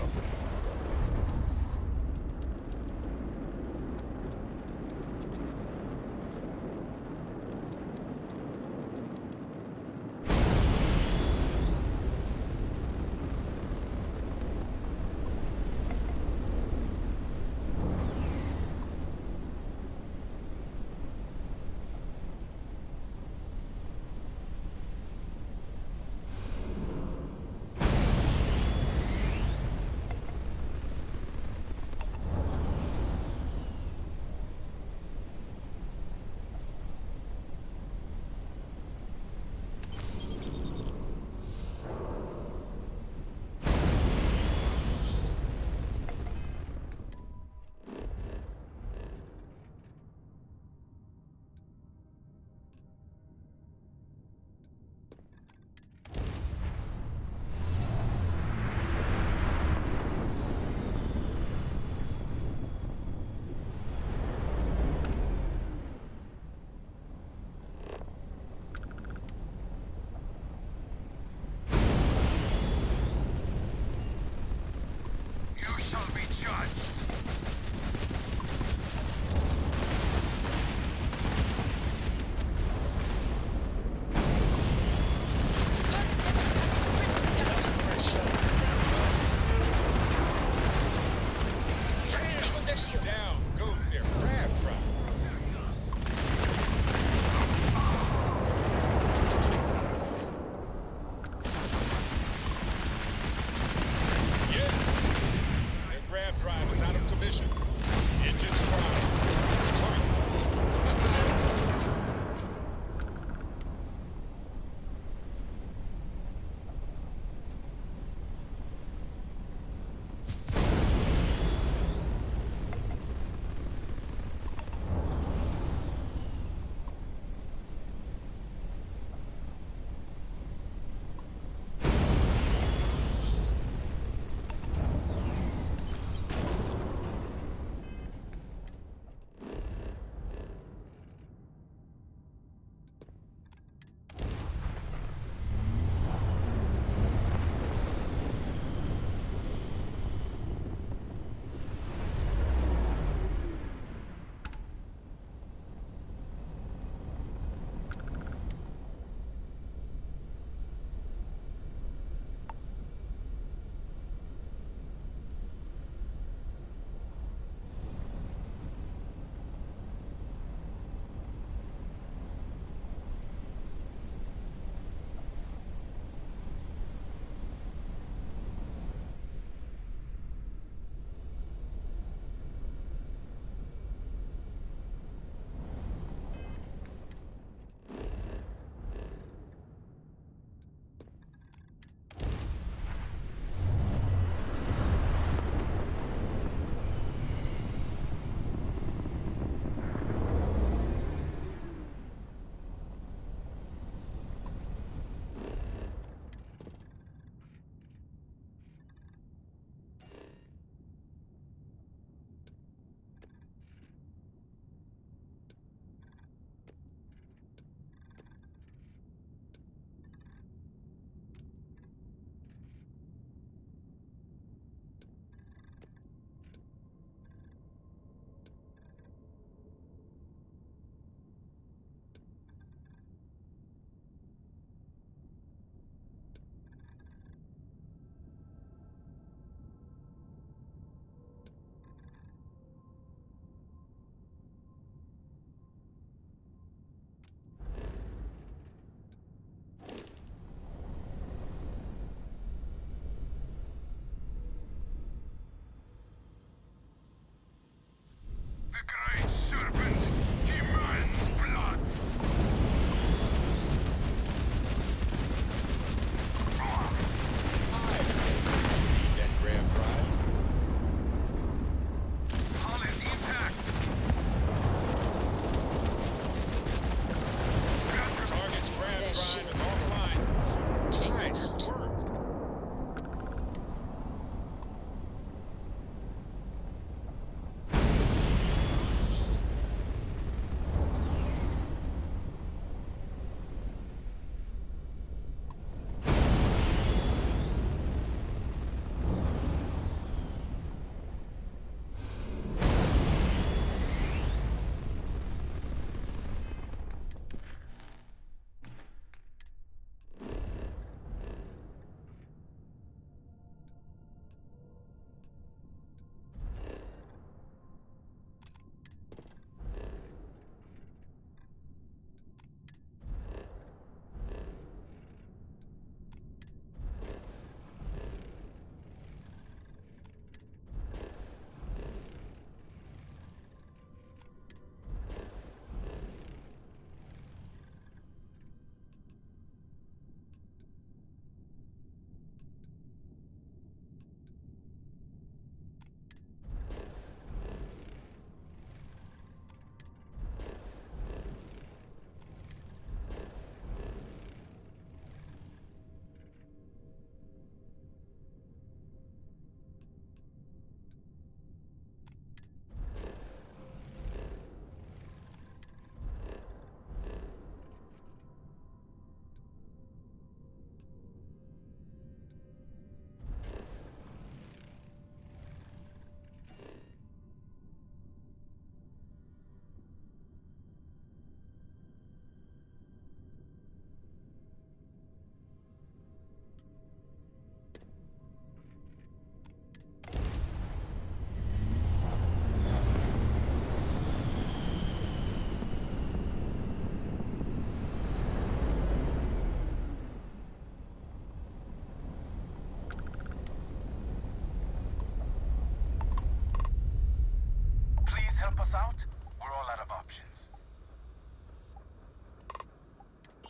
help us out, we're all out of options.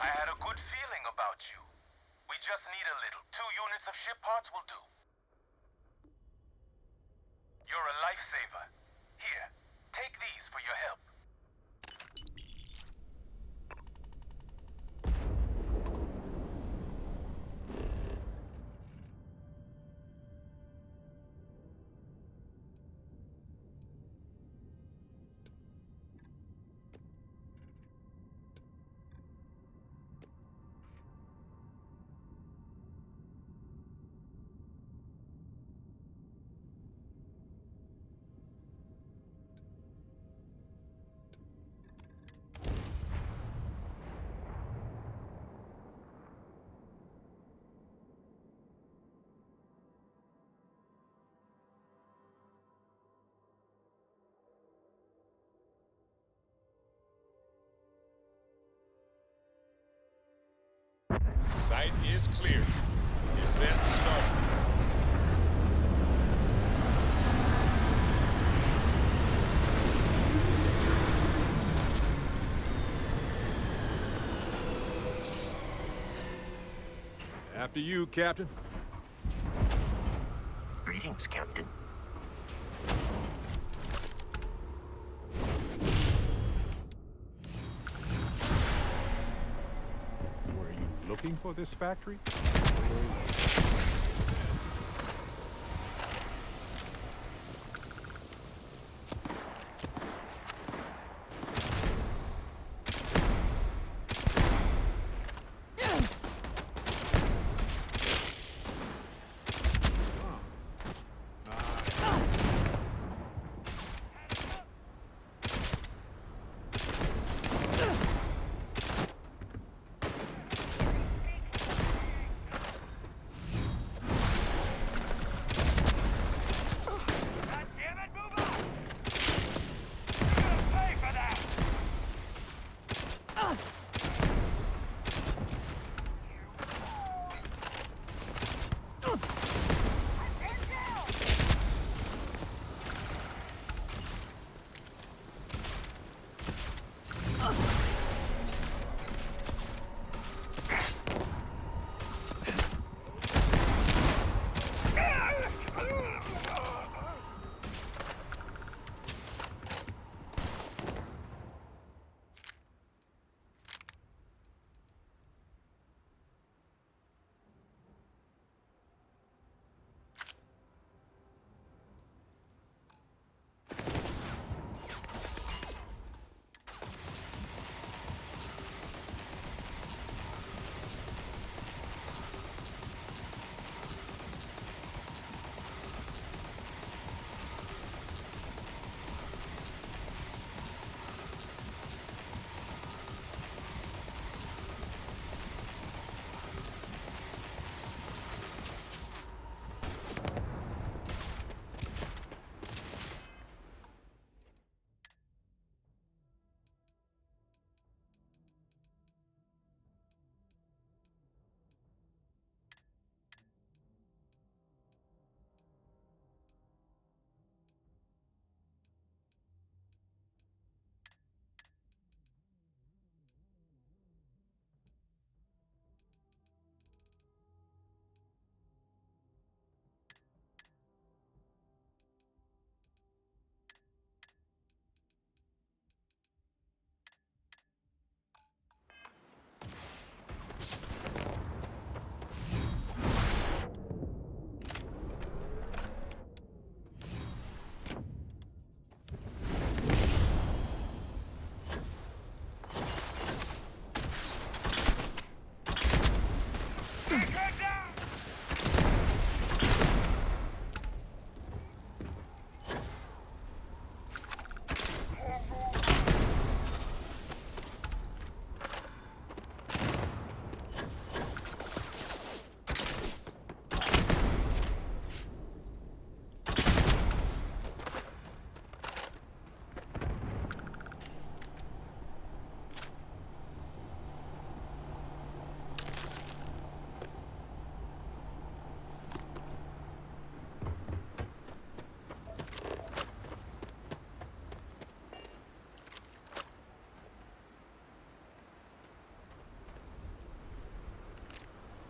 I had a good feeling about you. We just need a little. 2 units of ship parts will do. You're a lifesaver. Here, take these for your help. Site is clear. Descent started. After you, Captain. Greetings, Captain. Were you looking for this factory?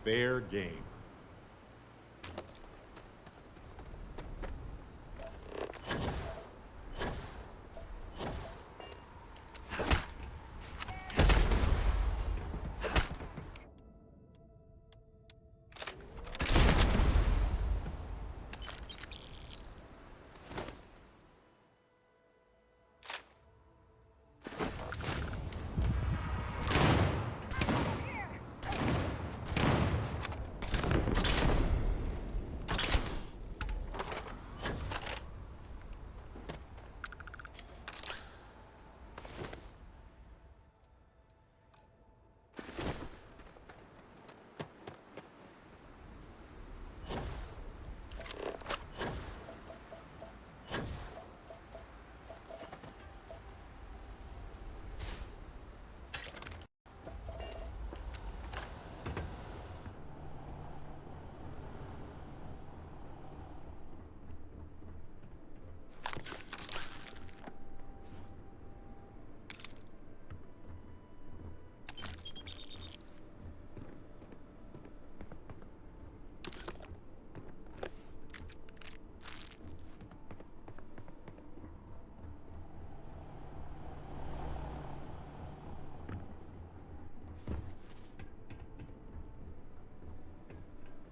fair game.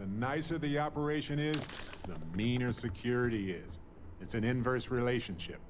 The nicer the operation is, the meaner security is. It's an inverse relationship.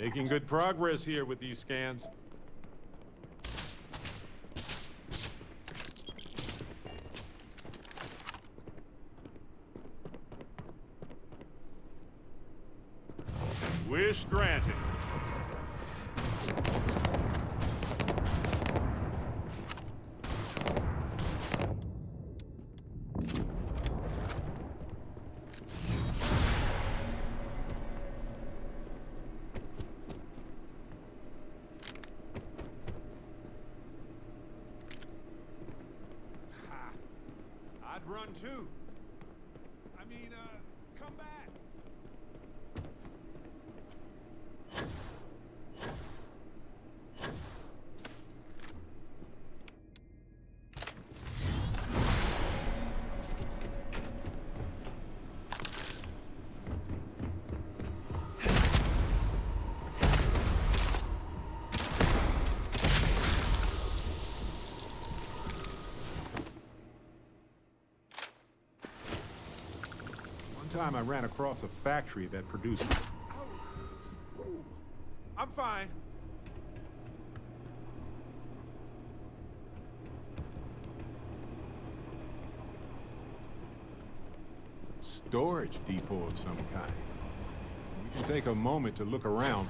Making good progress here with these scans. Wish granted. I'd run too. Come back. Time I ran across a factory that produced... I'm fine. Storage depot of some kind. We can take a moment to look around.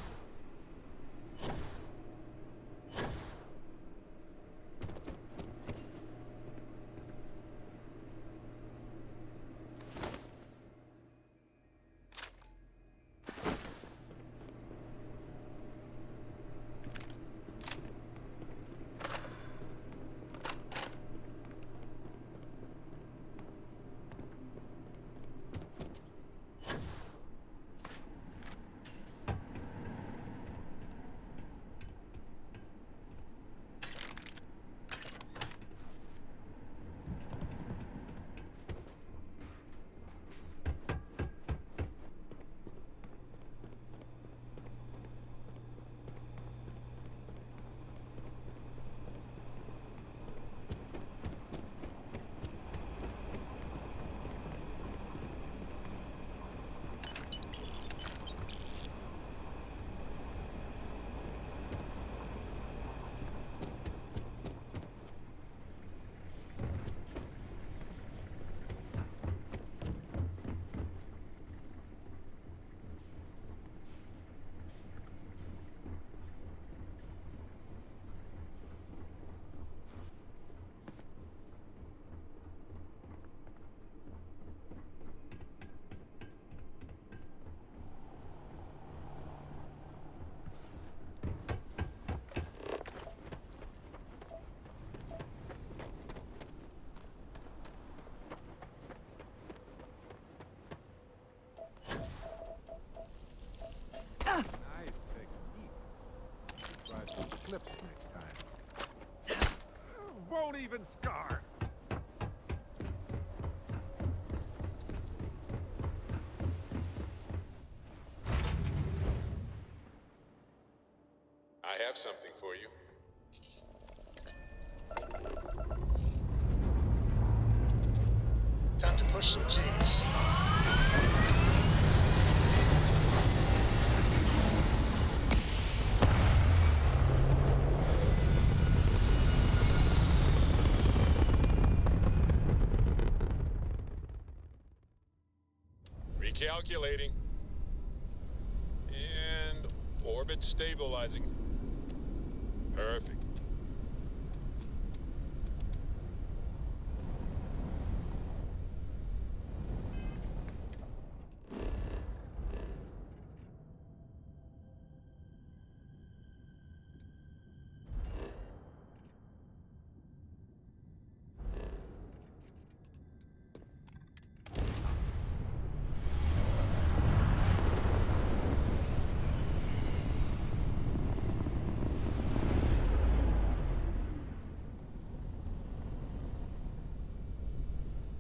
Clips next time. Won't even scar. I have something for you. Time to push some G's. Recalculating. And orbit stabilizing. Perfect.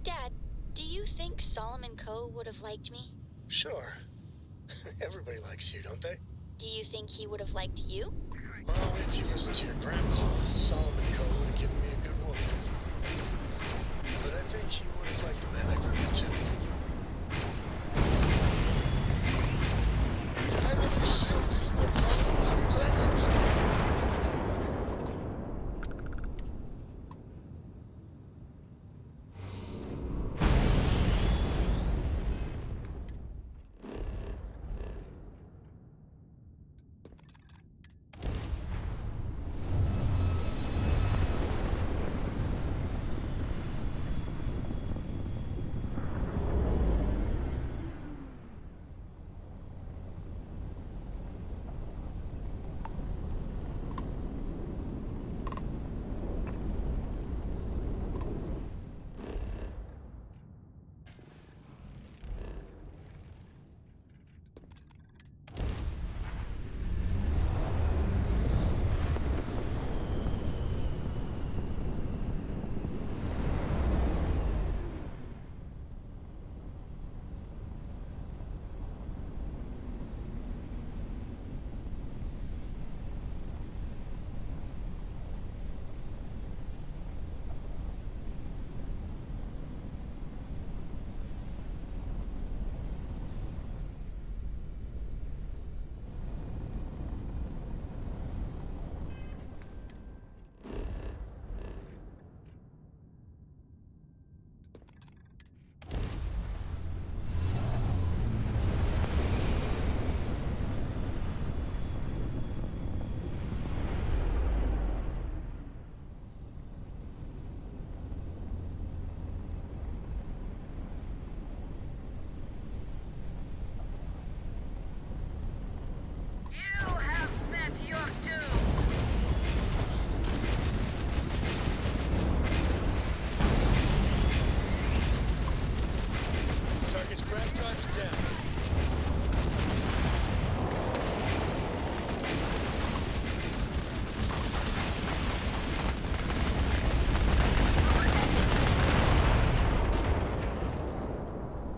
Dad, do you think Solomon Coe would have liked me? Sure. Everybody likes you, don't they? Do you think he would have liked you? Well, if you listen to your grandpa, Solomon Coe would have given me a good woman. But I think he would have liked the man I grew up to. I love you so, sister.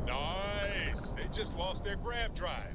Nice! They just lost their grav drive.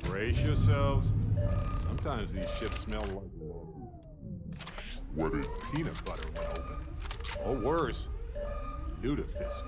Brace yourselves. Sometimes these ships smell like wetted peanut butter when open. Or worse, lutefisk.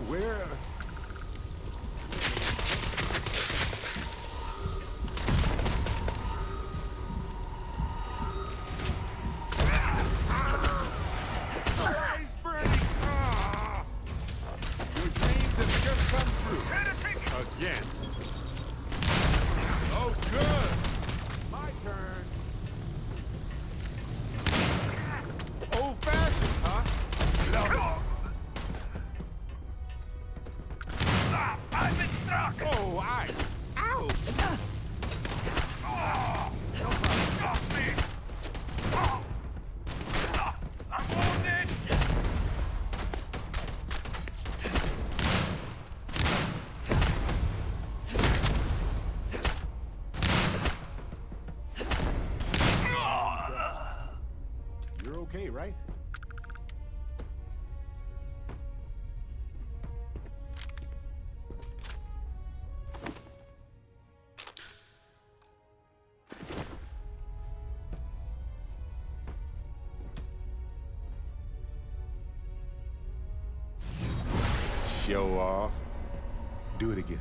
Where? Eyes burning! Ah! Your dreams have just come true. Again. Oh, good! My turn. Old-fashioned, huh? No. I've been struck! Oh, ouch! Stop me! I'm wounded! You're okay, right? Show off. Do it again.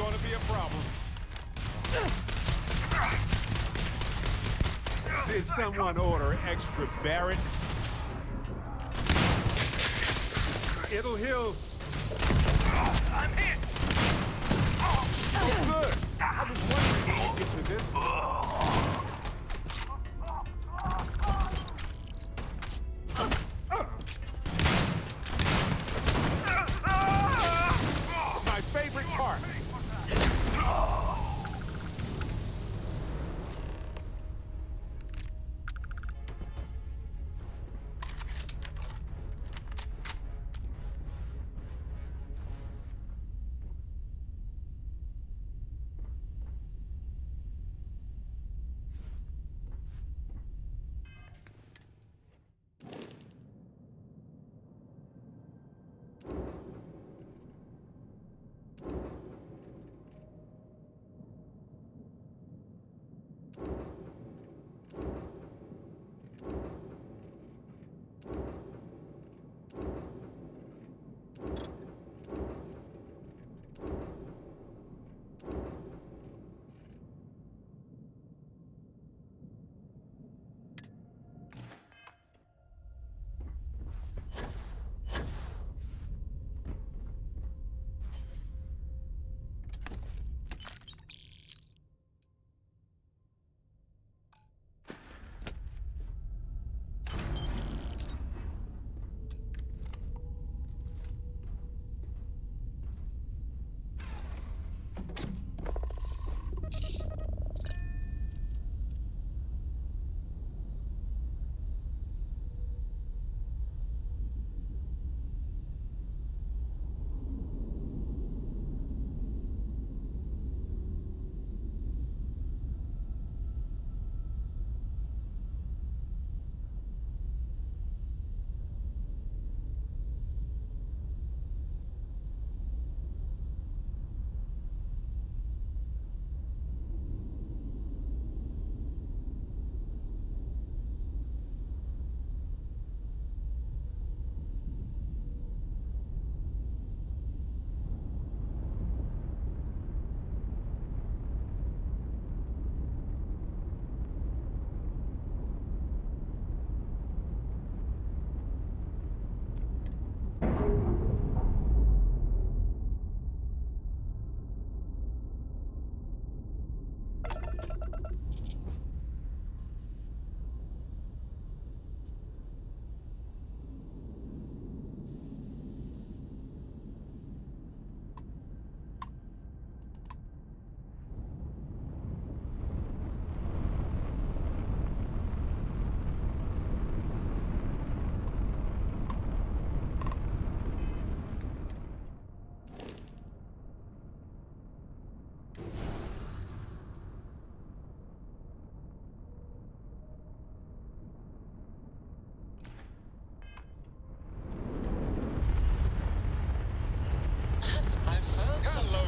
gonna be a problem. Did someone order extra Barrett? It'll heal. I'm hit! Oh, good. I was wondering if you'd get to this. My favorite part.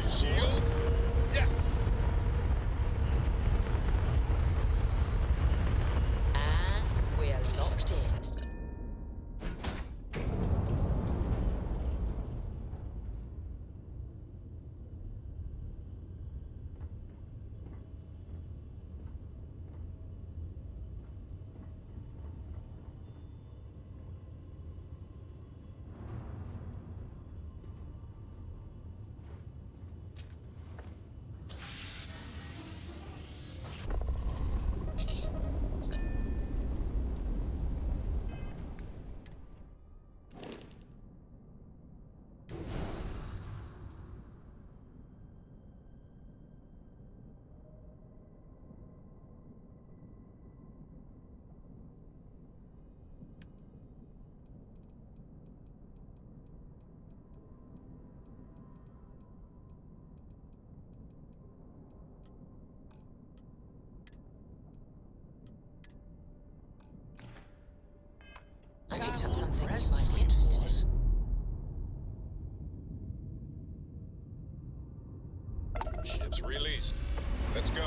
Shields? Yes! And we're locked in. I picked up something you might be interested in. Ship's released. Let's go.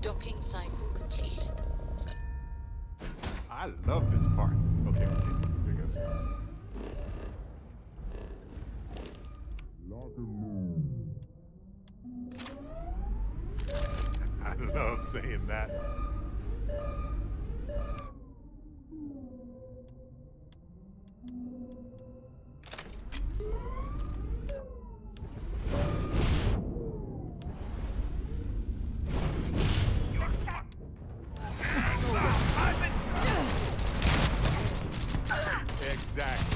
Docking cycle complete. I love this part. Okay, here goes. I love saying that. Exactly.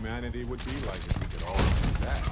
Humanity would be like if we could all do that.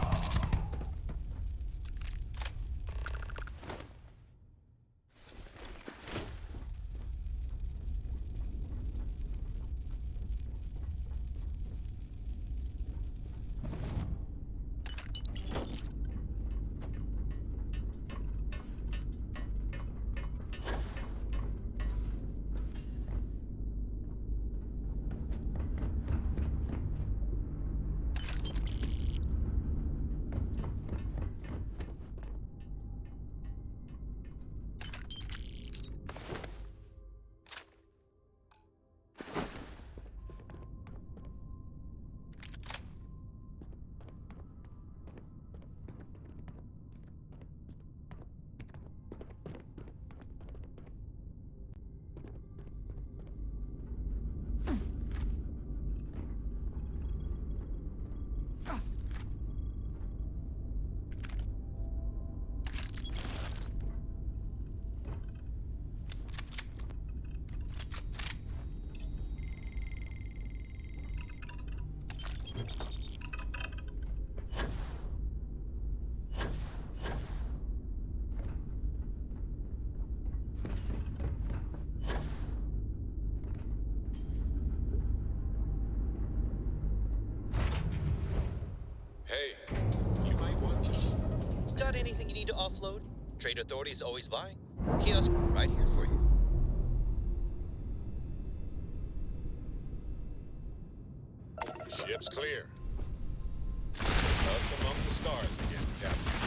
Hey, you might want this. Got anything you need to offload? Trade Authority is always buying. Kiosk right here for you. Ship's clear. It's us among the stars again, Captain.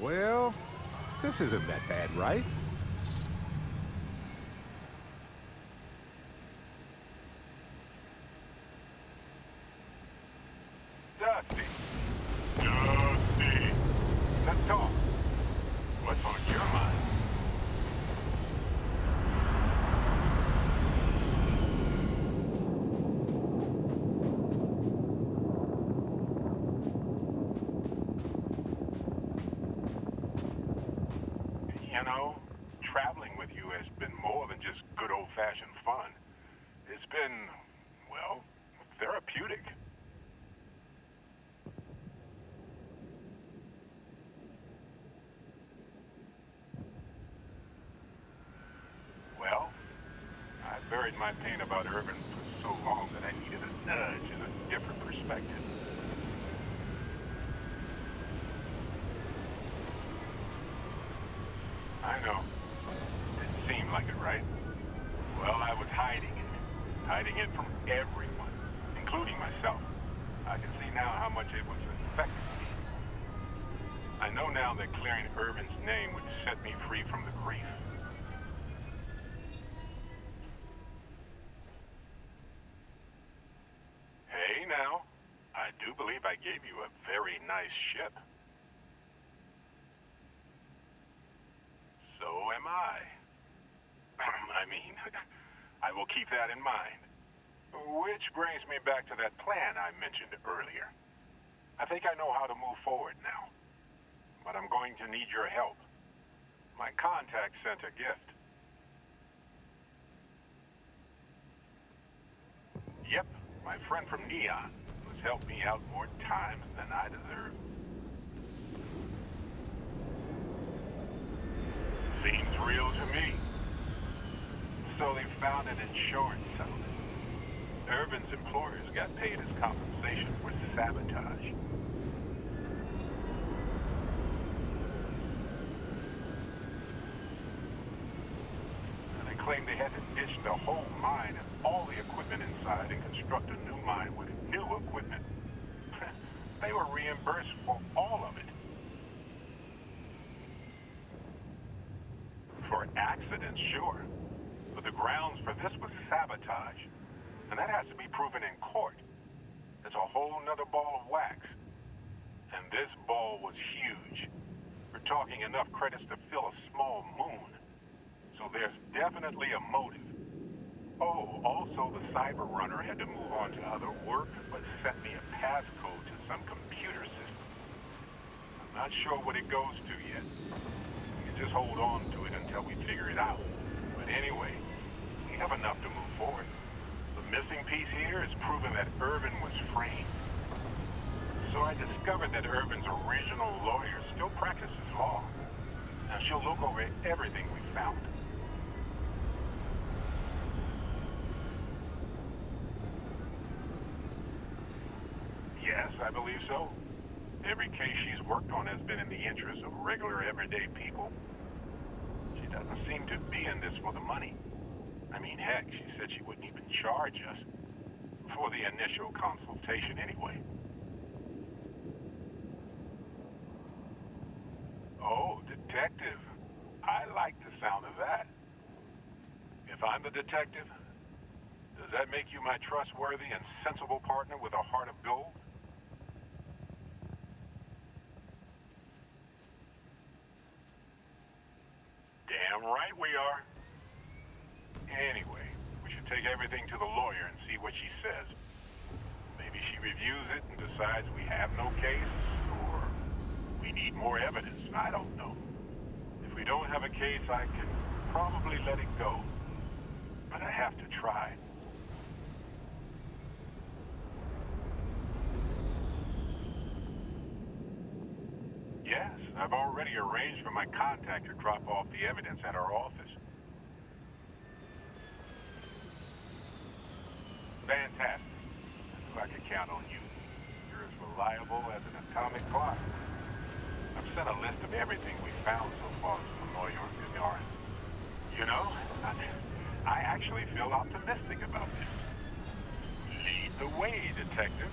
Well, this isn't that bad, right? Dusty. Dusty. Let's talk. What's on your mind? You know, traveling with you has been more than just good old-fashioned fun. It's been, well, therapeutic. Well, I buried my pain about Irvin for so long that I needed a nudge and a different perspective. I know. Didn't seem like it, right? Well, I was hiding it. Hiding it from everyone, including myself. I can see now how much it was affecting me. I know now that clearing Irvin's name would set me free from the grief. Hey, now. I do believe I gave you a very nice ship. So am I. I mean, I will keep that in mind. Which brings me back to that plan I mentioned earlier. I think I know how to move forward now. But I'm going to need your help. My contact sent a gift. Yep, my friend from Neon, who's helped me out more times than I deserve. Seems real to me. So they found an insurance settlement. Irvin's employers got paid as compensation for sabotage. And they claimed they had to ditch the whole mine and all the equipment inside and construct a new mine with new equipment. They were reimbursed for all of it. For accidents, sure. But the grounds for this was sabotage. And that has to be proven in court. It's a whole nother ball of wax. And this ball was huge. We're talking enough credits to fill a small moon. So there's definitely a motive. Oh, also the cyber runner had to move on to other work, but sent me a passcode to some computer system. I'm not sure what it goes to yet. We can just hold on to it until we figure it out. But anyway, we have enough to move forward. The missing piece here is proving that Irvin was framed. So I discovered that Irvin's original lawyer still practices law. Now she'll look over everything we found. Yes, I believe so. Every case she's worked on has been in the interest of regular, everyday people. She doesn't seem to be in this for the money. I mean, heck, she said she wouldn't even charge us for the initial consultation anyway. Oh, detective. I like the sound of that. If I'm the detective, does that make you my trustworthy and sensible partner with a heart of gold? Damn right we are. Anyway, we should take everything to the lawyer and see what she says. Maybe she reviews it and decides we have no case, or we need more evidence. I don't know. If we don't have a case, I can probably let it go. But I have to try. Yes, I've already arranged for my contact to drop off the evidence at our office. Fantastic. I knew I could count on you. You're as reliable as an atomic clock. I've sent a list of everything we found so far to the lawyer in Vanguard. You know, I actually feel optimistic about this. Lead the way, detective.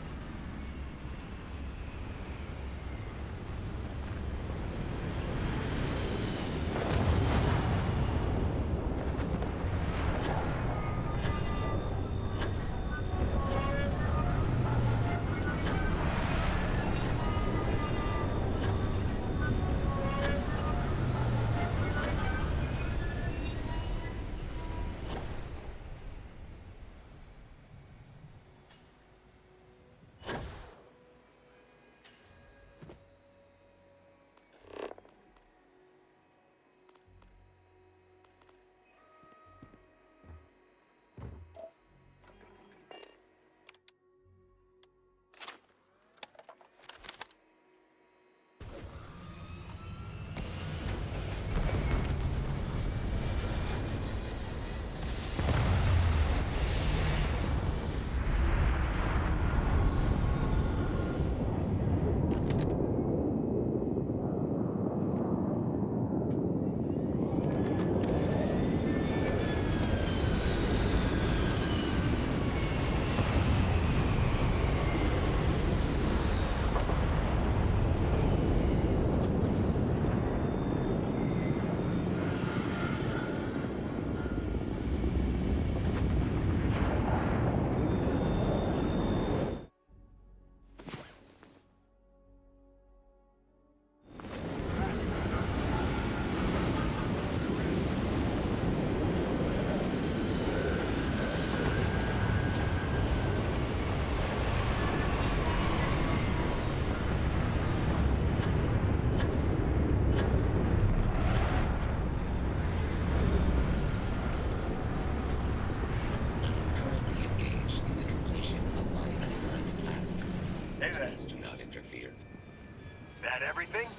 that everything?